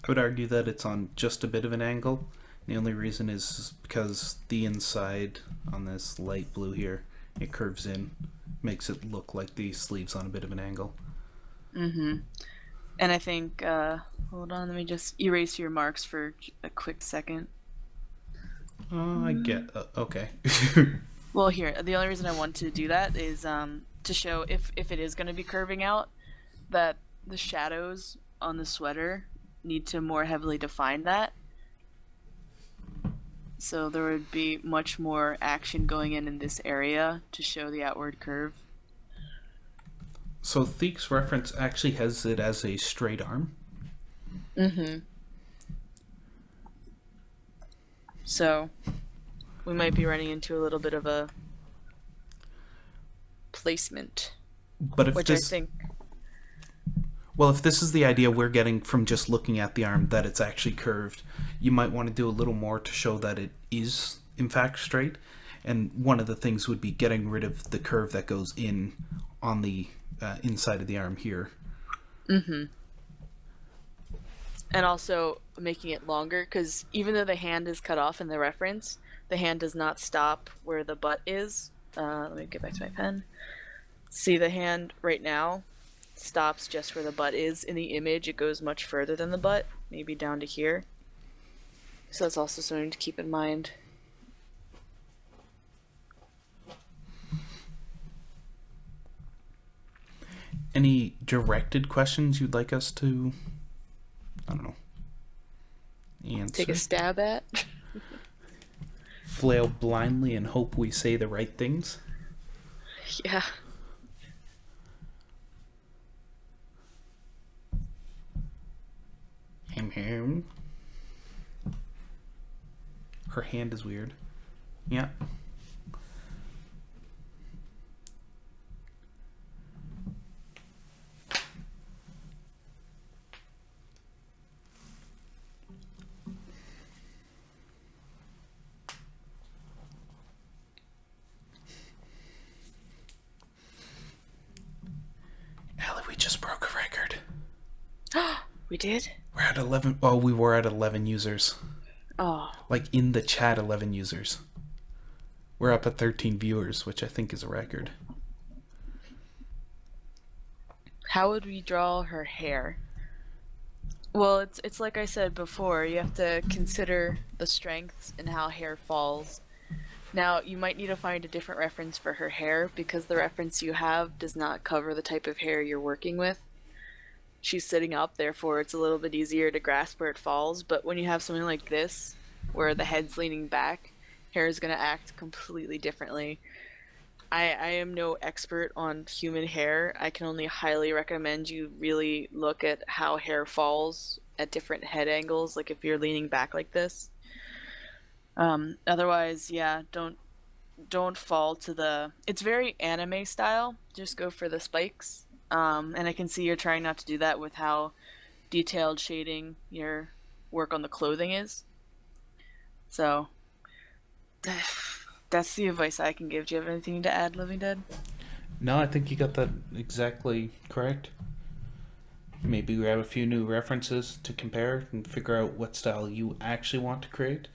I would argue that it's on just a bit of an angle. The only reason is because the inside on this light blue here it curves in, makes it look like the sleeve's on a bit of an angle. Mm-hmm. And I think, hold on, let me just erase your marks for a quick second. I get, okay. Well, here, the only reason I want to do that is to show if it is going to be curving out, that the shadows on the sweater need to more heavily define that. So there would be much more action going in this area to show the outward curve. So Theek's reference actually has it as a straight arm. Mm-hmm. So we might be running into a little bit of a placement, But if which this, I think... well, if this is the idea we're getting from just looking at the arm, that it's actually curved, you might want to do a little more to show that it is, in fact, straight. And one of the things would be getting rid of the curve that goes in on the inside of the arm here. Mm-hmm. And also making it longer, because even though the hand is cut off in the reference, the hand does not stop where the butt is. Let me get back to my pen. See, the hand right now stops just where the butt is. In the image, it goes much further than the butt, maybe down to here. So that's also something to keep in mind. Any directed questions you'd like us to, I don't know, answer? Take a stab at. Flail blindly and hope we say the right things? Yeah. Hem. Her hand is weird. Yeah. Allie, we just broke a record. We did? We're at 11. Oh, we were at 11 users. Oh. Like in the chat, 11 users. We're up at 13 viewers, which I think is a record. How would we draw her hair? Well, it's like I said before, you have to consider the strengths and how hair falls. Now, you might need to find a different reference for her hair because the reference you have does not cover the type of hair you're working with. She's sitting up, therefore it's a little bit easier to grasp where it falls, but when you have something like this, where the head's leaning back, hair is going to act completely differently. I am no expert on human hair. I can only highly recommend you really look at how hair falls at different head angles, like if you're leaning back like this. Otherwise, yeah, don't fall to the... It's very anime style. Just go for the spikes. And I can see you're trying not to do that with how detailed shading your work on the clothing is. So, that's the advice I can give. Do you have anything to add, Living Dead? No, I think you got that exactly correct. Maybe grab a few new references to compare and figure out what style you actually want to create,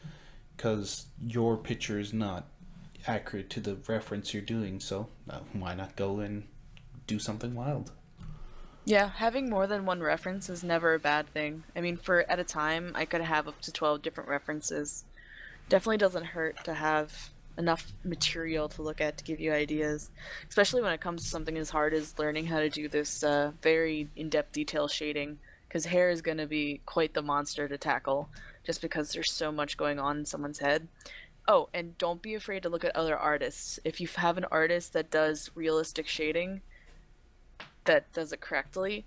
because your picture is not accurate to the reference you're doing, so why not go and do something wild? Yeah, having more than one reference is never a bad thing. I mean, at a time, I could have up to 12 different references. Definitely doesn't hurt to have enough material to look at to give you ideas, especially when it comes to something as hard as learning how to do this very in-depth detail shading, because hair is going to be quite the monster to tackle, just because there's so much going on in someone's head. Oh, and don't be afraid to look at other artists. If you have an artist that does realistic shading, that does it correctly,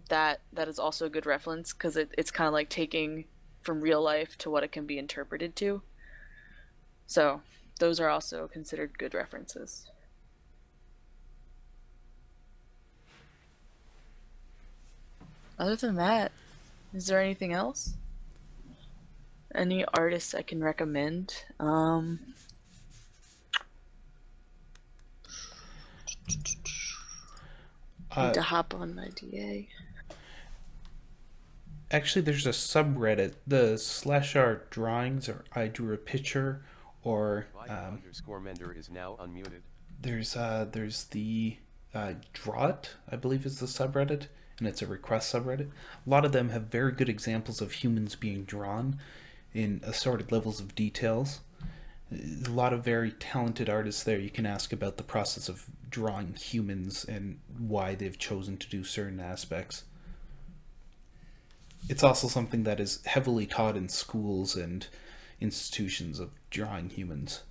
that is also a good reference, because it's kind of like taking from real life to what it can be interpreted to. So those are also considered good references. Other than that, is there anything else? Any artists I can recommend? Need to hop on my DA. Actually, there's a subreddit, the /r drawings, or I drew a picture, or _Mender is now unmuted. there's the Draw It, I believe is the subreddit, and it's a request subreddit. A lot of them have very good examples of humans being drawn in assorted levels of details. A lot of very talented artists there. You can ask about the process of drawing humans and why they've chosen to do certain aspects. It's also something that is heavily taught in schools and institutions of drawing humans.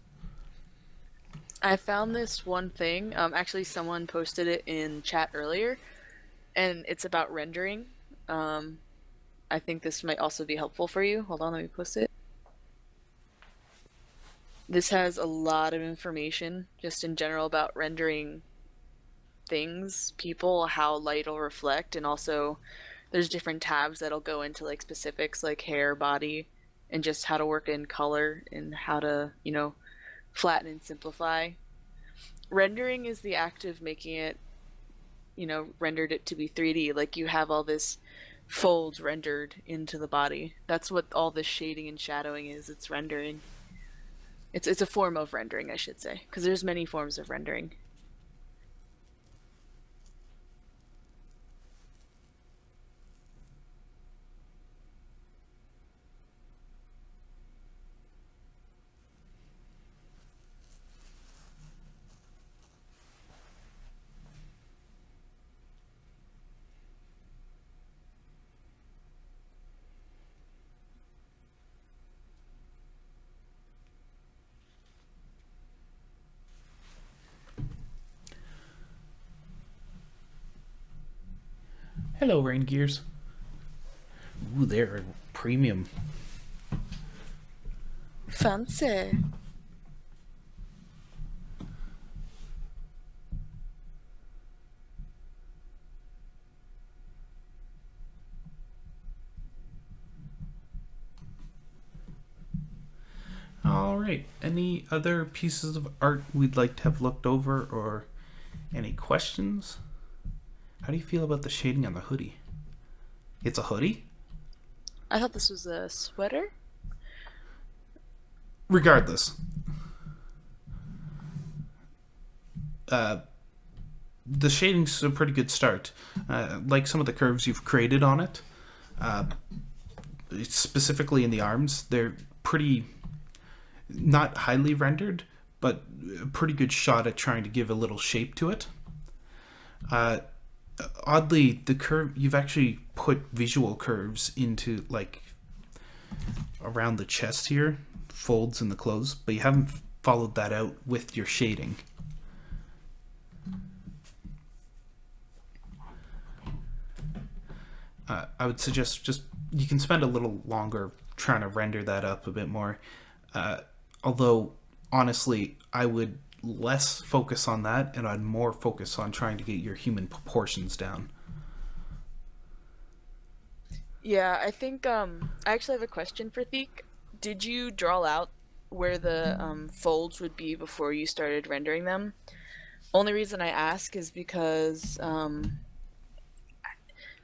I found this one thing. Actually, someone posted it in chat earlier, and it's about rendering. I think this might also be helpful for you. Hold on, let me post it. This has a lot of information just in general about rendering things, people, how light will reflect, and also there's different tabs that'll go into like specifics like hair, body, and just how to work in color and how to, you know, flatten and simplify. Rendering is the act of making it, you know, rendered it to be 3D. Like you have all this folds rendered into the body. That's what all this shading and shadowing is. It's rendering. It's a form of rendering, I should say, because there's many forms of rendering. Hello, Rain Gears. Ooh, they're premium. Fancy. All right. Any other pieces of art we'd like to have looked over, or any questions? How do you feel about the shading on the hoodie? It's a hoodie? I thought this was a sweater. Regardless. The shading's a pretty good start. Like some of the curves you've created on it, specifically in the arms, they're pretty, not highly rendered, but a pretty good shot at trying to give a little shape to it. Oddly, the curve, you've actually put visual curves into, like, around the chest here, folds in the clothes, but you haven't followed that out with your shading. I would suggest just, you can spend a little longer trying to render that up a bit more. Although, honestly, I would less focus on that, and I'd more focus on trying to get your human proportions down. Yeah, I think I actually have a question for Theek. Did you draw out where the folds would be before you started rendering them? Only reason I ask is because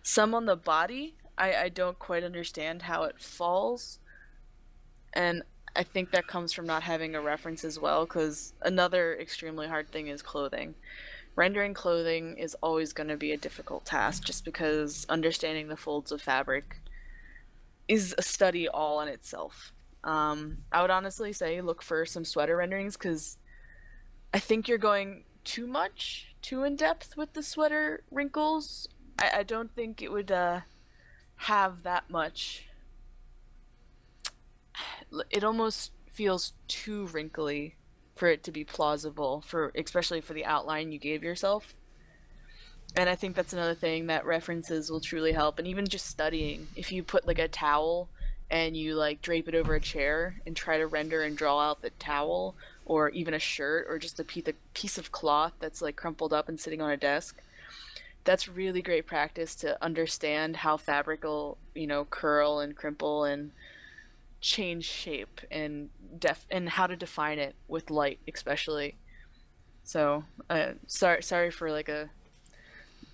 some on the body, I don't quite understand how it falls, and I think that comes from not having a reference as well, because another extremely hard thing is clothing. Rendering clothing is always going to be a difficult task, just because understanding the folds of fabric is a study all in itself. I would honestly say look for some sweater renderings, because I think you're going too in depth with the sweater wrinkles. I don't think it would have that much. It almost feels too wrinkly for it to be plausible, especially for the outline you gave yourself. And I think that's another thing that references will truly help. And even just studying, if you put like a towel and you like drape it over a chair and try to render and draw out the towel, or even a shirt, or just a piece of cloth that's like crumpled up and sitting on a desk, that's really great practice to understand how fabric will, you know, curl and crimple and change shape, and how to define it with light, especially. So sorry for like a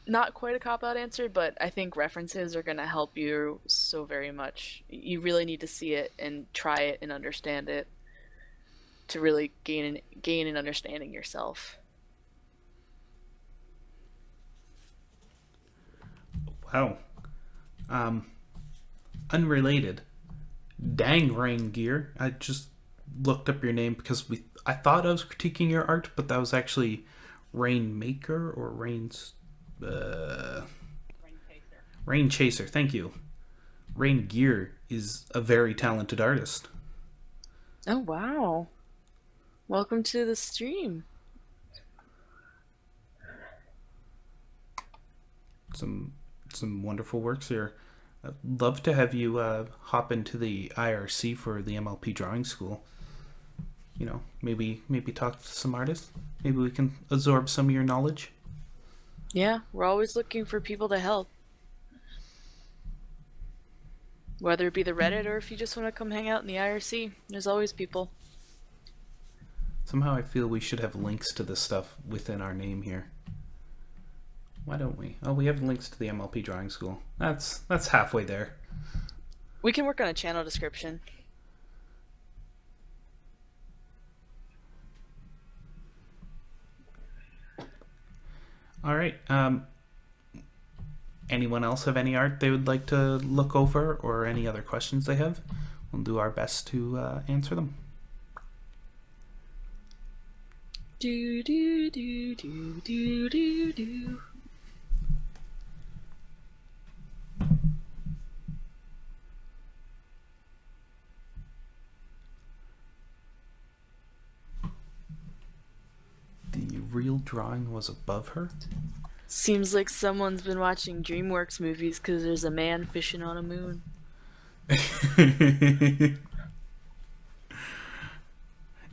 not quite a cop-out answer, but I think references are going to help you so very much. You really need to see it and try it and understand it. to really gain an understanding yourself. Wow. Unrelated. Dang, Rain Gear. I just looked up your name because I thought I was critiquing your art, but that was actually Rainmaker or Rain's Rain Chaser. Thank you. Rain Gear is a very talented artist. Oh wow. Welcome to the stream. Some wonderful works here. I'd love to have you hop into the IRC for the MLP Drawing School. You know, maybe talk to some artists. Maybe we can absorb some of your knowledge. Yeah, we're always looking for people to help. Whether it be the Reddit or if you just want to come hang out in the IRC, there's always people. Somehow I feel we should have links to this stuff within our name here. Why don't we? Oh, we have links to the MLP Drawing School. That's halfway there. We can work on a channel description. All right. Anyone else have any art they would like to look over or any other questions they have? We'll do our best to answer them. Do do do do do do do. The real drawing was above her? Seems like someone's been watching DreamWorks movies because there's a man fishing on a moon.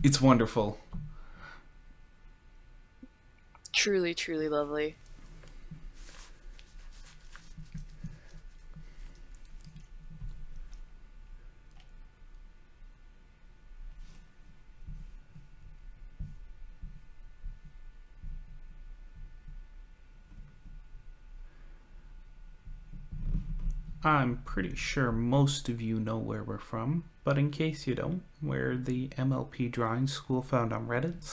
It's wonderful. Truly, truly lovely. I'm pretty sure most of you know where we're from, but in case you don't, we're the MLP Drawing School found on Reddit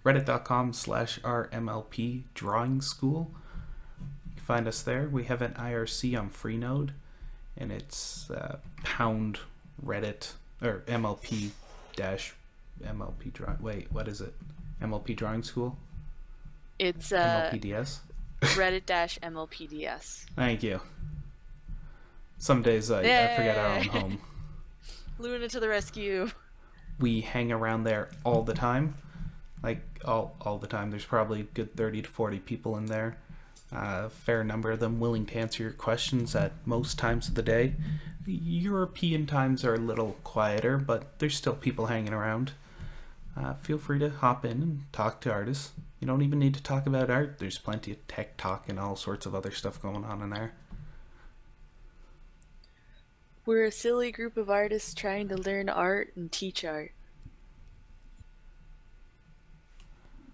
reddit.com/our MLP Drawing School. You can find us there. We have an IRC on Freenode, and it's pound Reddit or MLP Drawing. Wait, what is it? MLP Drawing School? It's MLPDS. Reddit-MLPDS. Thank you. Some days I forget our own home. Luna to the rescue. We hang around there all the time. Like, all the time. There's probably a good 30 to 40 people in there. A fair number of them willing to answer your questions at most times of the day. The European times are a little quieter, but there's still people hanging around. Feel free to hop in and talk to artists. You don't even need to talk about art. There's plenty of tech talk and all sorts of other stuff going on in there. We're a silly group of artists trying to learn art and teach art.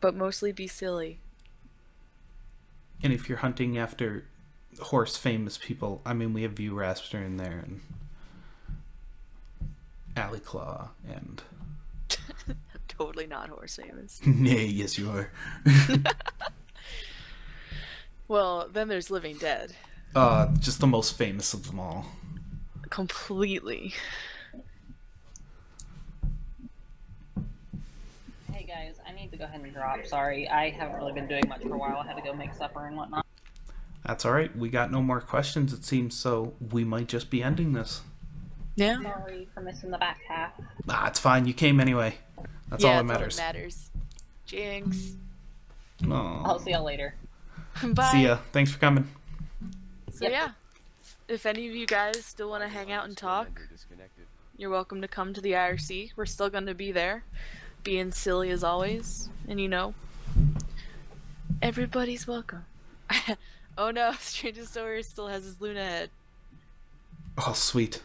But mostly be silly. And if you're hunting after horse famous people, I mean, we have View Raster in there and Alley Claw and... Totally not horse famous. Nay, yes you are. Well, then there's Living Dead. Just the most famous of them all. Completely. Hey guys, I need to go ahead and drop. Sorry, I haven't really been doing much for a while. I had to go make supper and whatnot. That's alright. We got no more questions, it seems, so we might just be ending this. Yeah. Sorry for missing the back half. It's fine. You came anyway. That's all that matters. All that matters. Jinx. Aww. I'll see y'all later. Bye. See ya. Thanks for coming. So yeah, if any of you guys still want to hang out and talk, you're welcome to come to the IRC. We're still going to be there, being silly as always, and you know, everybody's welcome. Oh no, Stranger Story still has his Luna head. Oh, sweet.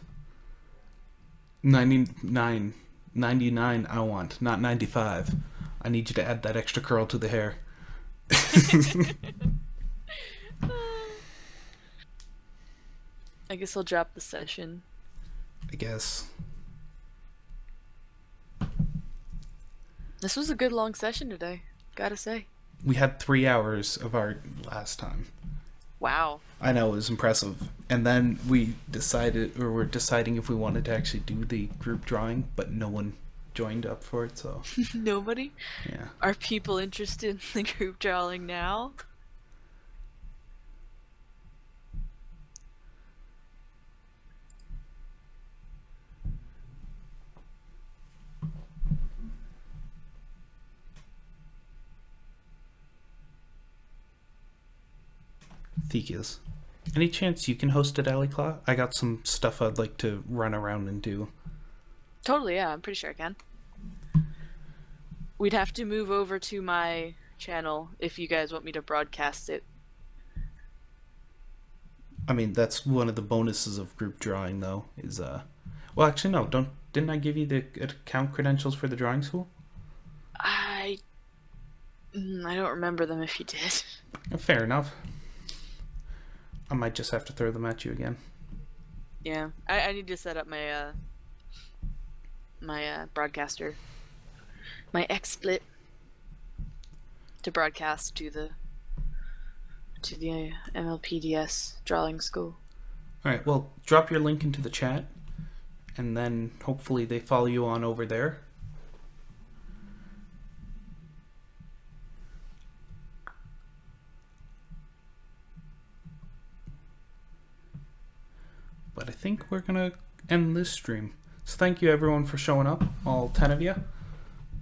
99 I want, not 95. I need you to add that extra curl to the hair. I guess I'll drop the session. I guess. This was a good long session today, gotta say. We had 3 hours of art last time. Wow. I know, it was impressive. And then we decided, or we're deciding if we wanted to actually do the group drawing, but no one joined up for it, so. Nobody? Yeah. Are people interested in the group drawing now? Thekias. Any chance you can host it, Aliclaw? I got some stuff I'd like to run around and do. Totally, yeah, I'm pretty sure I can. We'd have to move over to my channel if you guys want me to broadcast it. I mean, that's one of the bonuses of group drawing, though, is, well, actually, no, didn't I give you the account credentials for the drawing school? I don't remember them if you did. Fair enough. I might just have to throw them at you again. Yeah, I need to set up my, my broadcaster. My XSplit. To broadcast to the MLP Drawing School. Alright, well, drop your link into the chat, and then hopefully they follow you on over there. But I think we're gonna end this stream. So thank you everyone for showing up, all 10 of you.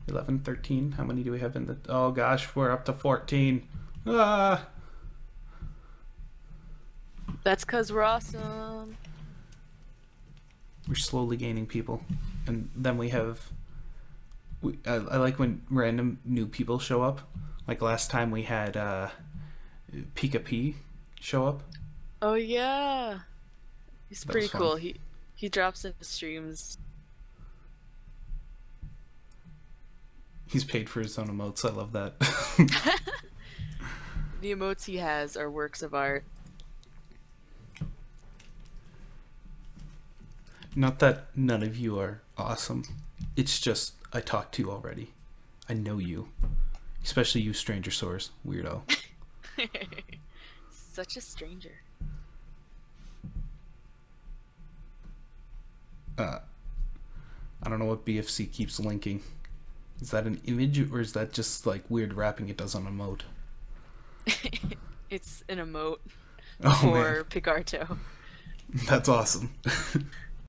11, 13, how many do we have in the... Oh gosh, we're up to 14. Ah! That's because we're awesome. We're slowly gaining people. And then we have... I like when random new people show up. Like last time we had Pika P show up. Oh yeah. He's That pretty was fun. cool. He drops into streams. He's paid for his own emotes. I love that. The emotes he has are works of art. Not that none of you are awesome. It's just I talked to you already. I know you. Especially you, Stranger Source. Weirdo. Such a stranger. I don't know what BFC keeps linking. Is that an image or is that just like weird rapping it does on emote? It's an emote Oh for man, Picarto. that's awesome.